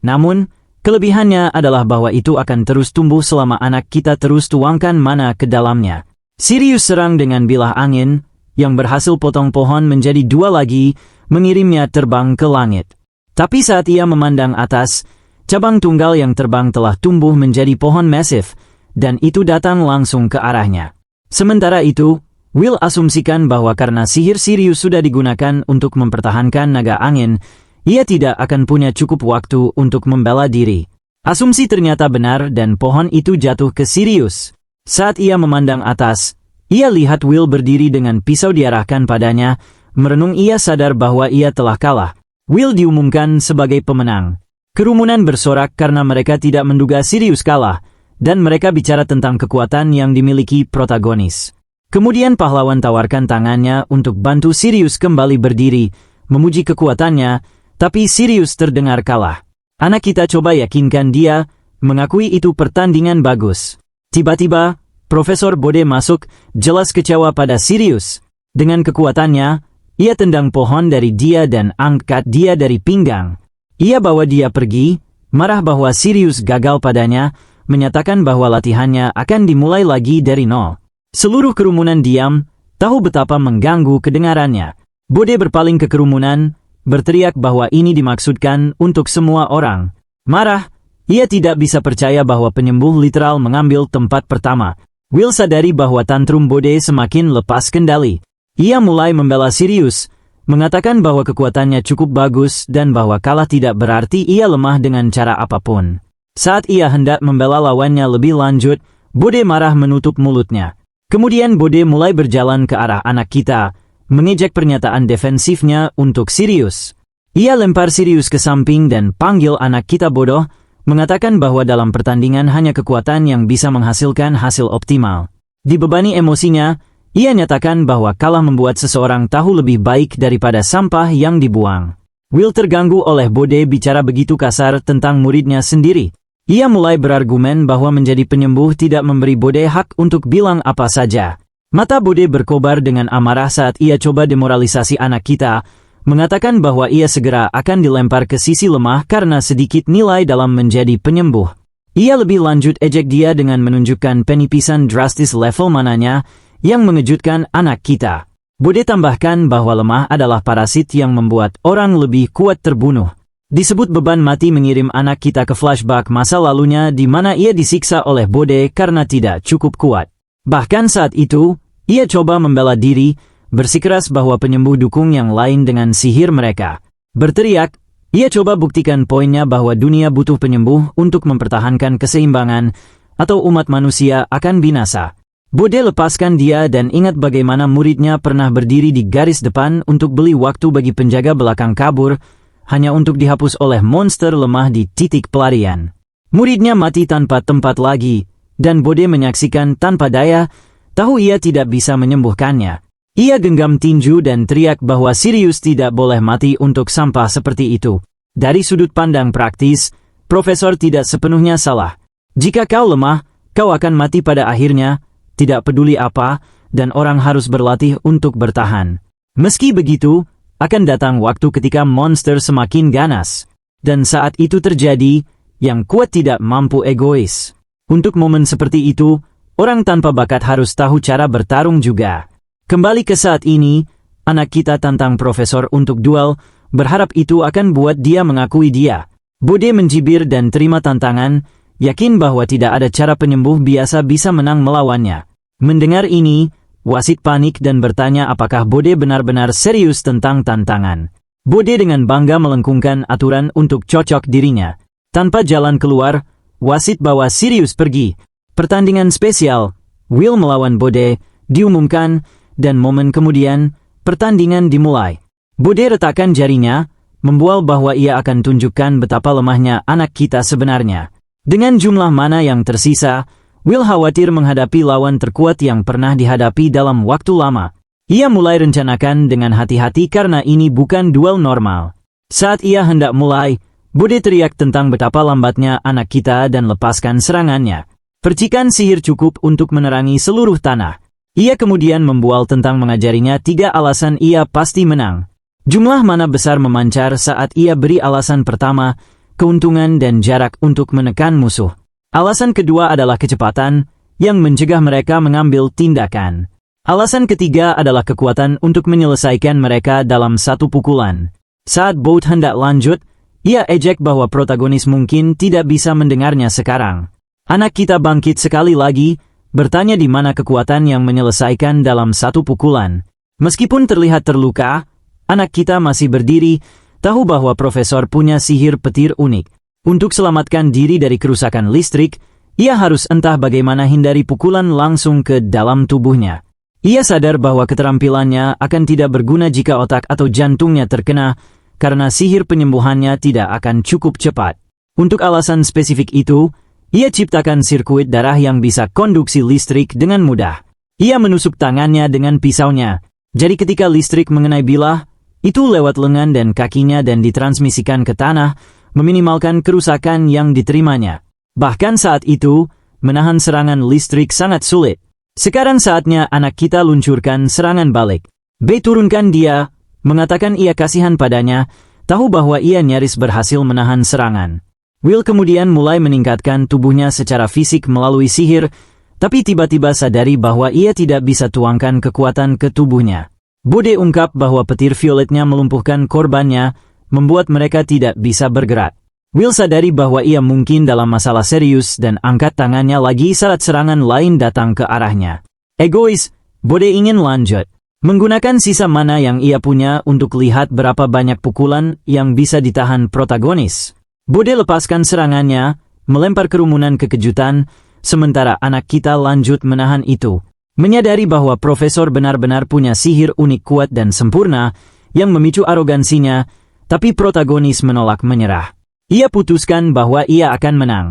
Namun, kelebihannya adalah bahwa itu akan terus tumbuh selama anak kita terus tuangkan mana ke dalamnya. Sirius serang dengan bilah angin, yang berhasil potong pohon menjadi dua lagi, mengirimnya terbang ke langit. Tapi saat ia memandang atas, cabang tunggal yang terbang telah tumbuh menjadi pohon masif, dan itu datang langsung ke arahnya. Sementara itu, Will asumsikan bahwa karena sihir Sirius sudah digunakan untuk mempertahankan naga angin, ia tidak akan punya cukup waktu untuk membela diri. Asumsi ternyata benar dan pohon itu jatuh ke Sirius. Saat ia memandang atas, ia lihat Will berdiri dengan pisau diarahkan padanya. Merenung ia sadar bahwa ia telah kalah. Will diumumkan sebagai pemenang. Kerumunan bersorak karena mereka tidak menduga Sirius kalah, dan mereka bicara tentang kekuatan yang dimiliki protagonis. Kemudian pahlawan tawarkan tangannya untuk bantu Sirius kembali berdiri, memuji kekuatannya, tapi Sirius terdengar kalah. Anak kita coba yakinkan dia, mengakui itu pertandingan bagus. Tiba-tiba, Profesor Bode masuk, jelas kecewa pada Sirius. Dengan kekuatannya, ia tendang pohon dari dia dan angkat dia dari pinggang. Ia bawa dia pergi, marah bahwa Sirius gagal padanya, menyatakan bahwa latihannya akan dimulai lagi dari nol. Seluruh kerumunan diam, tahu betapa mengganggu kedengarannya. Bode berpaling ke kerumunan, berteriak bahwa ini dimaksudkan untuk semua orang. Marah, ia tidak bisa percaya bahwa penyembuh literal mengambil tempat pertama. Will sadari bahwa tantrum Bode semakin lepas kendali. Ia mulai membela Sirius, mengatakan bahwa kekuatannya cukup bagus dan bahwa kalah tidak berarti ia lemah dengan cara apapun. Saat ia hendak membela lawannya lebih lanjut, Bode marah menutup mulutnya. Kemudian Bode mulai berjalan ke arah anak kita, mengejek pernyataan defensifnya untuk Sirius. Ia lempar Sirius ke samping dan panggil anak kita bodoh, mengatakan bahwa dalam pertandingan hanya kekuatan yang bisa menghasilkan hasil optimal. Dibebani emosinya, ia nyatakan bahwa kalah membuat seseorang tahu lebih baik daripada sampah yang dibuang. Will terganggu oleh Bode bicara begitu kasar tentang muridnya sendiri. Ia mulai berargumen bahwa menjadi penyembuh tidak memberi Bode hak untuk bilang apa saja. Mata Bode berkobar dengan amarah saat ia coba demoralisasi anak kita, mengatakan bahwa ia segera akan dilempar ke sisi lemah karena sedikit nilai dalam menjadi penyembuh. Ia lebih lanjut ejek dia dengan menunjukkan penipisan drastis level mananya yang mengejutkan anak kita. Bode tambahkan bahwa lemah adalah parasit yang membuat orang lebih kuat terbunuh. Disebut beban mati mengirim anak kita ke flashback masa lalunya di mana ia disiksa oleh Bode karena tidak cukup kuat. Bahkan saat itu, ia coba membela diri, bersikeras bahwa penyembuh dukung yang lain dengan sihir mereka. Berteriak, ia coba buktikan poinnya bahwa dunia butuh penyembuh untuk mempertahankan keseimbangan, atau umat manusia akan binasa. Bode lepaskan dia dan ingat bagaimana muridnya pernah berdiri di garis depan untuk beli waktu bagi penjaga belakang kabur, hanya untuk dihapus oleh monster lemah di titik pelarian. Muridnya mati tanpa tempat lagi, dan Bode menyaksikan tanpa daya, tahu ia tidak bisa menyembuhkannya. Ia genggam tinju dan teriak bahwa Sirius tidak boleh mati untuk sampah seperti itu. Dari sudut pandang praktis, Profesor tidak sepenuhnya salah. Jika kau lemah, kau akan mati pada akhirnya, tidak peduli apa, dan orang harus berlatih untuk bertahan. Meski begitu, akan datang waktu ketika monster semakin ganas. Dan saat itu terjadi, yang kuat tidak mampu egois. Untuk momen seperti itu, orang tanpa bakat harus tahu cara bertarung juga. Kembali ke saat ini, anak kita tantang profesor untuk duel, berharap itu akan buat dia mengakui dia. Bode mencibir dan terima tantangan, yakin bahwa tidak ada cara penyembuh biasa bisa menang melawannya. Mendengar ini, wasit panik dan bertanya apakah Bode benar-benar serius tentang tantangan. Bode dengan bangga melengkungkan aturan untuk cocok dirinya. Tanpa jalan keluar, wasit bawa Sirius pergi. Pertandingan spesial, Will melawan Bode, diumumkan, dan momen kemudian, pertandingan dimulai. Bode retakkan jarinya, membual bahwa ia akan tunjukkan betapa lemahnya anak kita sebenarnya. Dengan jumlah mana yang tersisa, Will khawatir menghadapi lawan terkuat yang pernah dihadapi dalam waktu lama. Ia mulai rencanakan dengan hati-hati karena ini bukan duel normal. Saat ia hendak mulai, Bode teriak tentang betapa lambatnya anak kita dan lepaskan serangannya. Percikan sihir cukup untuk menerangi seluruh tanah. Ia kemudian membual tentang mengajarinya 3 alasan ia pasti menang. Jumlah mana besar memancar saat ia beri alasan pertama, keuntungan dan jarak untuk menekan musuh. Alasan kedua adalah kecepatan, yang mencegah mereka mengambil tindakan. Alasan ketiga adalah kekuatan untuk menyelesaikan mereka dalam satu pukulan. Saat Boat hendak lanjut, ia ejek bahwa protagonis mungkin tidak bisa mendengarnya sekarang. Anak kita bangkit sekali lagi, bertanya di mana kekuatan yang menyelesaikan dalam satu pukulan. Meskipun terlihat terluka, anak kita masih berdiri, tahu bahwa profesor punya sihir petir unik. Untuk selamatkan diri dari kerusakan listrik, ia harus entah bagaimana hindari pukulan langsung ke dalam tubuhnya. Ia sadar bahwa keterampilannya akan tidak berguna jika otak atau jantungnya terkena, karena sihir penyembuhannya tidak akan cukup cepat. Untuk alasan spesifik itu, ia ciptakan sirkuit darah yang bisa konduksi listrik dengan mudah. Ia menusuk tangannya dengan pisaunya. Jadi ketika listrik mengenai bilah, itu lewat lengan dan kakinya dan ditransmisikan ke tanah, meminimalkan kerusakan yang diterimanya. Bahkan saat itu, menahan serangan listrik sangat sulit. Sekarang saatnya anak kita luncurkan serangan balik. B turunkan dia, mengatakan ia kasihan padanya, tahu bahwa ia nyaris berhasil menahan serangan. Will kemudian mulai meningkatkan tubuhnya secara fisik melalui sihir, tapi tiba-tiba sadari bahwa ia tidak bisa tuangkan kekuatan ke tubuhnya. Bode ungkap bahwa petir violetnya melumpuhkan korbannya, membuat mereka tidak bisa bergerak. Will sadari bahwa ia mungkin dalam masalah serius dan angkat tangannya lagi saat serangan lain datang ke arahnya. Egois, Bode ingin lanjut. Menggunakan sisa mana yang ia punya untuk lihat berapa banyak pukulan yang bisa ditahan protagonis. Bode lepaskan serangannya, melempar kerumunan kekejutan, sementara anak kita lanjut menahan itu. Menyadari bahwa profesor benar-benar punya sihir unik kuat dan sempurna, yang memicu arogansinya, tapi protagonis menolak menyerah. Ia putuskan bahwa ia akan menang.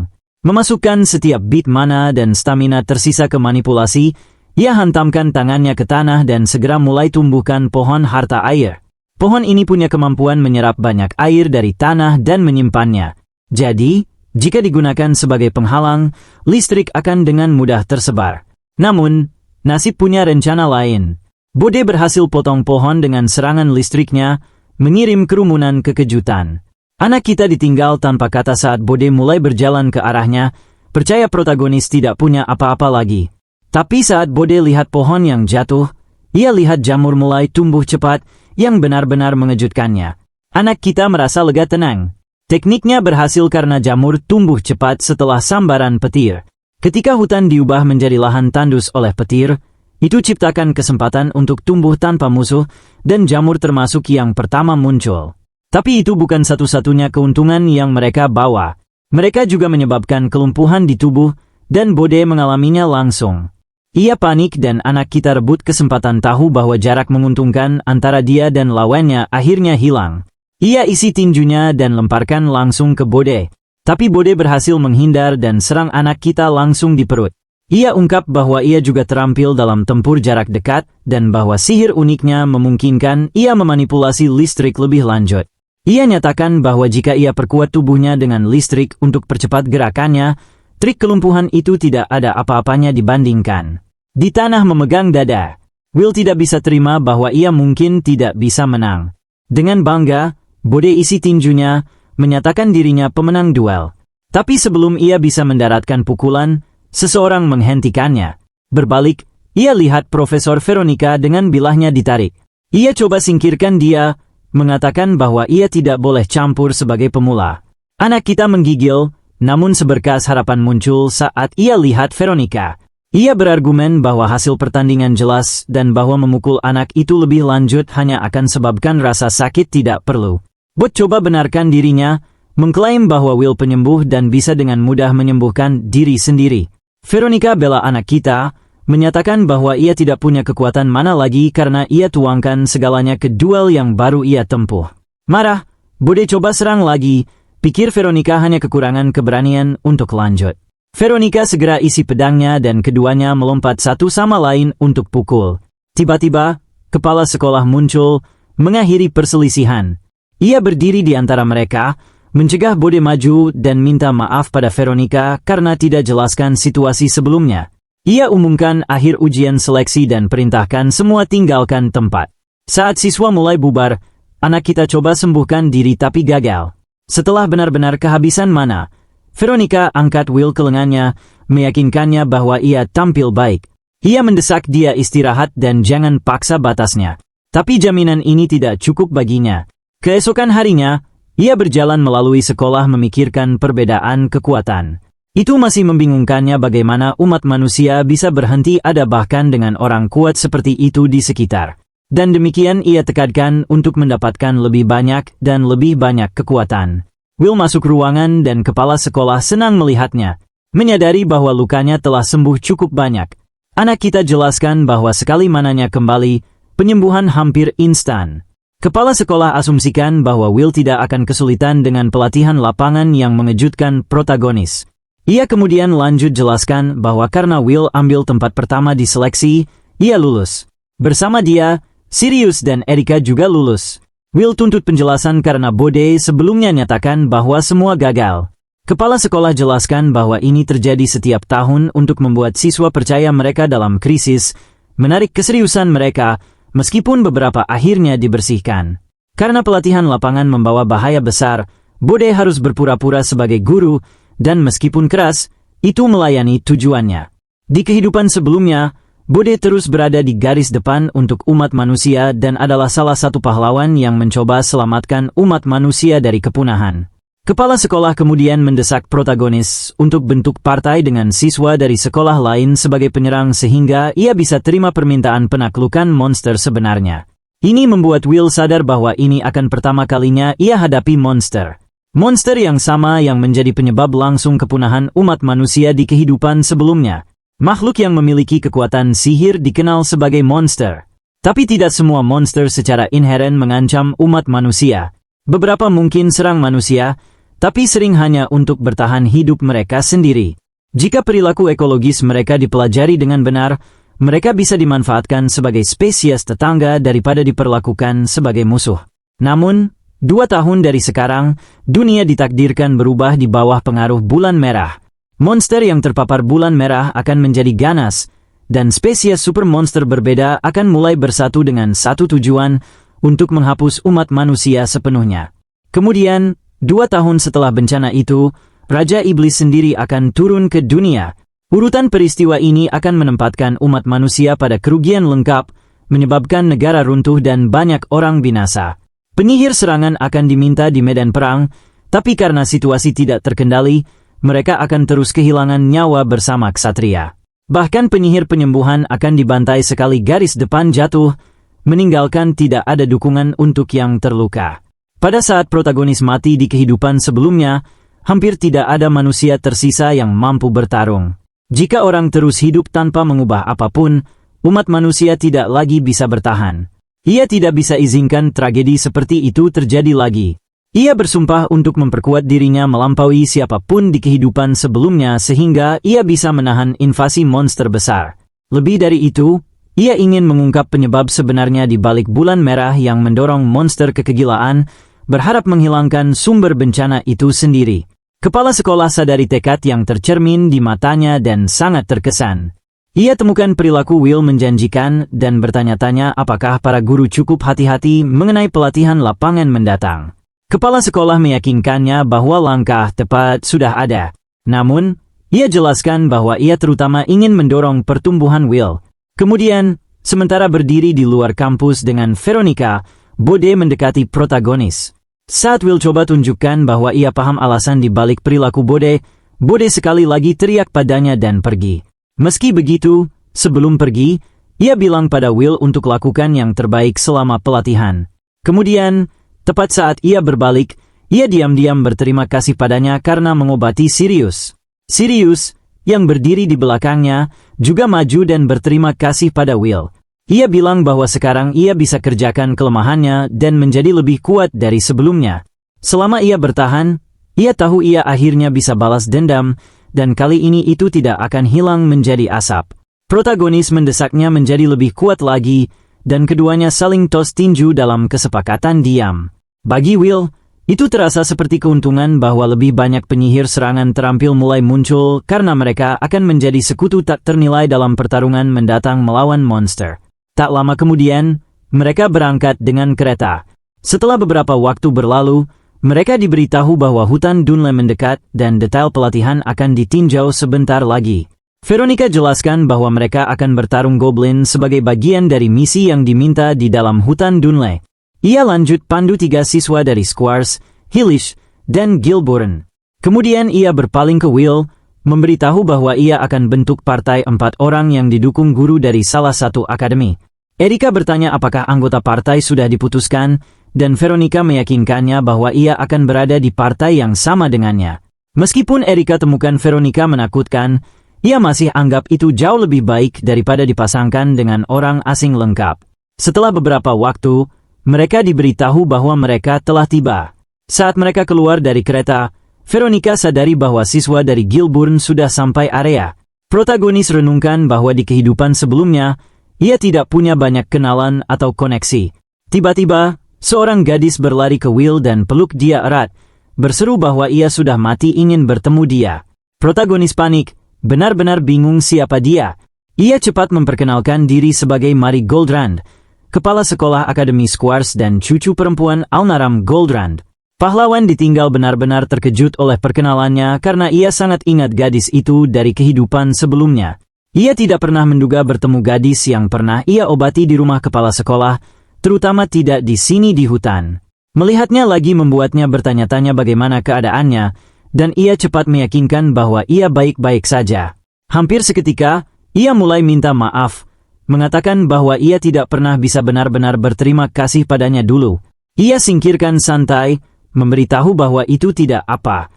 Memasukkan setiap bit mana dan stamina tersisa ke manipulasi, ia hantamkan tangannya ke tanah dan segera mulai tumbuhkan pohon harta air. Pohon ini punya kemampuan menyerap banyak air dari tanah dan menyimpannya. Jadi, jika digunakan sebagai penghalang, listrik akan dengan mudah tersebar. Namun, nasib punya rencana lain. Bode berhasil potong pohon dengan serangan listriknya, mengirim kerumunan kekejutan. Anak kita ditinggal tanpa kata saat Bode mulai berjalan ke arahnya, percaya protagonis tidak punya apa-apa lagi. Tapi saat Bode lihat pohon yang jatuh, ia lihat jamur mulai tumbuh cepat, yang benar-benar mengejutkannya. Anak kita merasa lega tenang. Tekniknya berhasil karena jamur tumbuh cepat setelah sambaran petir. Ketika hutan diubah menjadi lahan tandus oleh petir, itu ciptakan kesempatan untuk tumbuh tanpa musuh, dan jamur termasuk yang pertama muncul. Tapi itu bukan satu-satunya keuntungan yang mereka bawa. Mereka juga menyebabkan kelumpuhan di tubuh, dan Bode mengalaminya langsung. Ia panik dan anak kita rebut kesempatan tahu bahwa jarak menguntungkan antara dia dan lawannya akhirnya hilang. Ia isi tinjunya dan lemparkan langsung ke Bode. Tapi Bode berhasil menghindar dan serang anak kita langsung di perut. Ia ungkap bahwa ia juga terampil dalam tempur jarak dekat dan bahwa sihir uniknya memungkinkan ia memanipulasi listrik lebih lanjut. Ia nyatakan bahwa jika ia perkuat tubuhnya dengan listrik untuk percepat gerakannya, Trik kelumpuhan itu tidak ada apa-apanya dibandingkan. Di tanah memegang dada, Will tidak bisa terima bahwa ia mungkin tidak bisa menang. Dengan bangga, Bode isi tinjunya, menyatakan dirinya pemenang duel. Tapi sebelum ia bisa mendaratkan pukulan, seseorang menghentikannya. Berbalik, ia lihat Profesor Veronica dengan bilahnya ditarik. Ia coba singkirkan dia, mengatakan bahwa ia tidak boleh campur sebagai pemula. Anak kita menggigil, namun seberkas harapan muncul saat ia lihat Veronica. Ia berargumen bahwa hasil pertandingan jelas dan bahwa memukul anak itu lebih lanjut hanya akan sebabkan rasa sakit tidak perlu. Bot coba benarkan dirinya, mengklaim bahwa Will penyembuh dan bisa dengan mudah menyembuhkan diri sendiri. Veronica bela anak kita, menyatakan bahwa ia tidak punya kekuatan mana lagi karena ia tuangkan segalanya ke duel yang baru ia tempuh. Marah, Bode coba serang lagi, pikir Veronica hanya kekurangan keberanian untuk lanjut. Veronica segera isi pedangnya dan keduanya melompat satu sama lain untuk pukul. Tiba-tiba, kepala sekolah muncul, mengakhiri perselisihan. Ia berdiri di antara mereka, mencegah Bode maju dan minta maaf pada Veronica karena tidak jelaskan situasi sebelumnya. Ia umumkan akhir ujian seleksi dan perintahkan semua tinggalkan tempat. Saat siswa mulai bubar, anak kita coba sembuhkan diri tapi gagal. Setelah benar-benar kehabisan mana, Veronica angkat Will ke lengannya, meyakinkannya bahwa ia tampil baik. Ia mendesak dia istirahat dan jangan paksa batasnya. Tapi jaminan ini tidak cukup baginya. Keesokan harinya, ia berjalan melalui sekolah memikirkan perbedaan kekuatan. Itu masih membingungkannya bagaimana umat manusia bisa berhenti ada bahkan dengan orang kuat seperti itu di sekitar. Dan demikian ia tekankan untuk mendapatkan lebih banyak dan lebih banyak kekuatan. Will masuk ruangan dan kepala sekolah senang melihatnya, menyadari bahwa lukanya telah sembuh cukup banyak. Anak kita jelaskan bahwa sekali mananya kembali, penyembuhan hampir instan. Kepala sekolah asumsikan bahwa Will tidak akan kesulitan dengan pelatihan lapangan yang mengejutkan protagonis. Ia kemudian lanjut jelaskan bahwa karena Will ambil tempat pertama di seleksi, ia lulus. Bersama dia, Sirius dan Erika juga lulus. Will tuntut penjelasan karena Bode sebelumnya nyatakan bahwa semua gagal. Kepala sekolah jelaskan bahwa ini terjadi setiap tahun untuk membuat siswa percaya mereka dalam krisis, menarik keseriusan mereka, meskipun beberapa akhirnya dibersihkan. Karena pelatihan lapangan membawa bahaya besar, Bode harus berpura-pura sebagai guru, dan meskipun keras, itu melayani tujuannya. Di kehidupan sebelumnya, Bode terus berada di garis depan untuk umat manusia dan adalah salah satu pahlawan yang mencoba selamatkan umat manusia dari kepunahan. Kepala sekolah kemudian mendesak protagonis untuk bentuk partai dengan siswa dari sekolah lain sebagai penyerang sehingga ia bisa terima permintaan penaklukan monster sebenarnya. Ini membuat Will sadar bahwa ini akan pertama kalinya ia hadapi monster. Monster yang sama yang menjadi penyebab langsung kepunahan umat manusia di kehidupan sebelumnya. Makhluk yang memiliki kekuatan sihir dikenal sebagai monster. Tapi tidak semua monster secara inheren mengancam umat manusia. Beberapa mungkin serang manusia, tapi sering hanya untuk bertahan hidup mereka sendiri. Jika perilaku ekologis mereka dipelajari dengan benar, mereka bisa dimanfaatkan sebagai spesies tetangga daripada diperlakukan sebagai musuh. Namun, 2 tahun dari sekarang, dunia ditakdirkan berubah di bawah pengaruh bulan merah. Monster yang terpapar bulan merah akan menjadi ganas, dan spesies super monster berbeda akan mulai bersatu dengan satu tujuan untuk menghapus umat manusia sepenuhnya. Kemudian, 2 tahun setelah bencana itu, Raja Iblis sendiri akan turun ke dunia. Urutan peristiwa ini akan menempatkan umat manusia pada kerugian lengkap, menyebabkan negara runtuh dan banyak orang binasa. Penyihir serangan akan diminta di medan perang, tapi karena situasi tidak terkendali, mereka akan terus kehilangan nyawa bersama ksatria. Bahkan penyihir penyembuhan akan dibantai sekali garis depan jatuh, meninggalkan tidak ada dukungan untuk yang terluka. Pada saat protagonis mati di kehidupan sebelumnya, hampir tidak ada manusia tersisa yang mampu bertarung. Jika orang terus hidup tanpa mengubah apapun, umat manusia tidak lagi bisa bertahan. Ia tidak bisa izinkan tragedi seperti itu terjadi lagi. Ia bersumpah untuk memperkuat dirinya melampaui siapapun di kehidupan sebelumnya sehingga ia bisa menahan invasi monster besar. Lebih dari itu, ia ingin mengungkap penyebab sebenarnya di balik bulan merah yang mendorong monster kekegilaan, berharap menghilangkan sumber bencana itu sendiri. Kepala sekolah sadari tekad yang tercermin di matanya dan sangat terkesan. Ia temukan perilaku Will menjanjikan dan bertanya-tanya apakah para guru cukup hati-hati mengenai pelatihan lapangan mendatang. Kepala sekolah meyakinkannya bahwa langkah tepat sudah ada. Namun, ia jelaskan bahwa ia terutama ingin mendorong pertumbuhan Will. Kemudian, sementara berdiri di luar kampus dengan Veronica, Bode mendekati protagonis. Saat Will coba tunjukkan bahwa ia paham alasan di balik perilaku Bode, Bode sekali lagi teriak padanya dan pergi. Meski begitu, sebelum pergi, ia bilang pada Will untuk lakukan yang terbaik selama pelatihan. Kemudian, tepat saat ia berbalik, ia diam-diam berterima kasih padanya karena mengobati Sirius. Sirius, yang berdiri di belakangnya, juga maju dan berterima kasih pada Will. Ia bilang bahwa sekarang ia bisa kerjakan kelemahannya dan menjadi lebih kuat dari sebelumnya. Selama ia bertahan, ia tahu ia akhirnya bisa balas dendam, dan kali ini itu tidak akan hilang menjadi asap. Protagonis mendesaknya menjadi lebih kuat lagi, dan keduanya saling tos tinju dalam kesepakatan diam. Bagi Will, itu terasa seperti keuntungan bahwa lebih banyak penyihir serangan terampil mulai muncul karena mereka akan menjadi sekutu tak ternilai dalam pertarungan mendatang melawan monster. Tak lama kemudian, mereka berangkat dengan kereta. Setelah beberapa waktu berlalu, mereka diberitahu bahwa hutan Dunley mendekat dan detail pelatihan akan ditinjau sebentar lagi. Veronica jelaskan bahwa mereka akan bertarung goblin sebagai bagian dari misi yang diminta di dalam hutan Dunley. Ia lanjut pandu 3 siswa dari Squires, Hillish, dan Gilborn. Kemudian ia berpaling ke Will, memberitahu bahwa ia akan bentuk partai 4 orang yang didukung guru dari salah satu akademi. Erika bertanya apakah anggota partai sudah diputuskan, dan Veronica meyakinkannya bahwa ia akan berada di partai yang sama dengannya. Meskipun Erika temukan Veronica menakutkan, ia masih anggap itu jauh lebih baik daripada dipasangkan dengan orang asing lengkap. Setelah beberapa waktu, mereka diberitahu bahwa mereka telah tiba. Saat mereka keluar dari kereta, Veronica sadari bahwa siswa dari Gilborn sudah sampai area. Protagonis renungkan bahwa di kehidupan sebelumnya, ia tidak punya banyak kenalan atau koneksi. Tiba-tiba, seorang gadis berlari ke Will dan peluk dia erat, berseru bahwa ia sudah mati ingin bertemu dia. Protagonis panik, benar-benar bingung siapa dia. Ia cepat memperkenalkan diri sebagai Mary Goldrand, kepala sekolah Akademi Squires dan cucu perempuan Alnaram Goldrand. Pahlawan ditinggal benar-benar terkejut oleh perkenalannya karena ia sangat ingat gadis itu dari kehidupan sebelumnya. Ia tidak pernah menduga bertemu gadis yang pernah ia obati di rumah kepala sekolah, terutama tidak di sini di hutan. Melihatnya lagi membuatnya bertanya-tanya bagaimana keadaannya, dan ia cepat meyakinkan bahwa ia baik-baik saja. Hampir seketika, ia mulai minta maaf, mengatakan bahwa ia tidak pernah bisa benar-benar berterima kasih padanya dulu. Ia singkirkan santai, memberitahu bahwa itu tidak apa.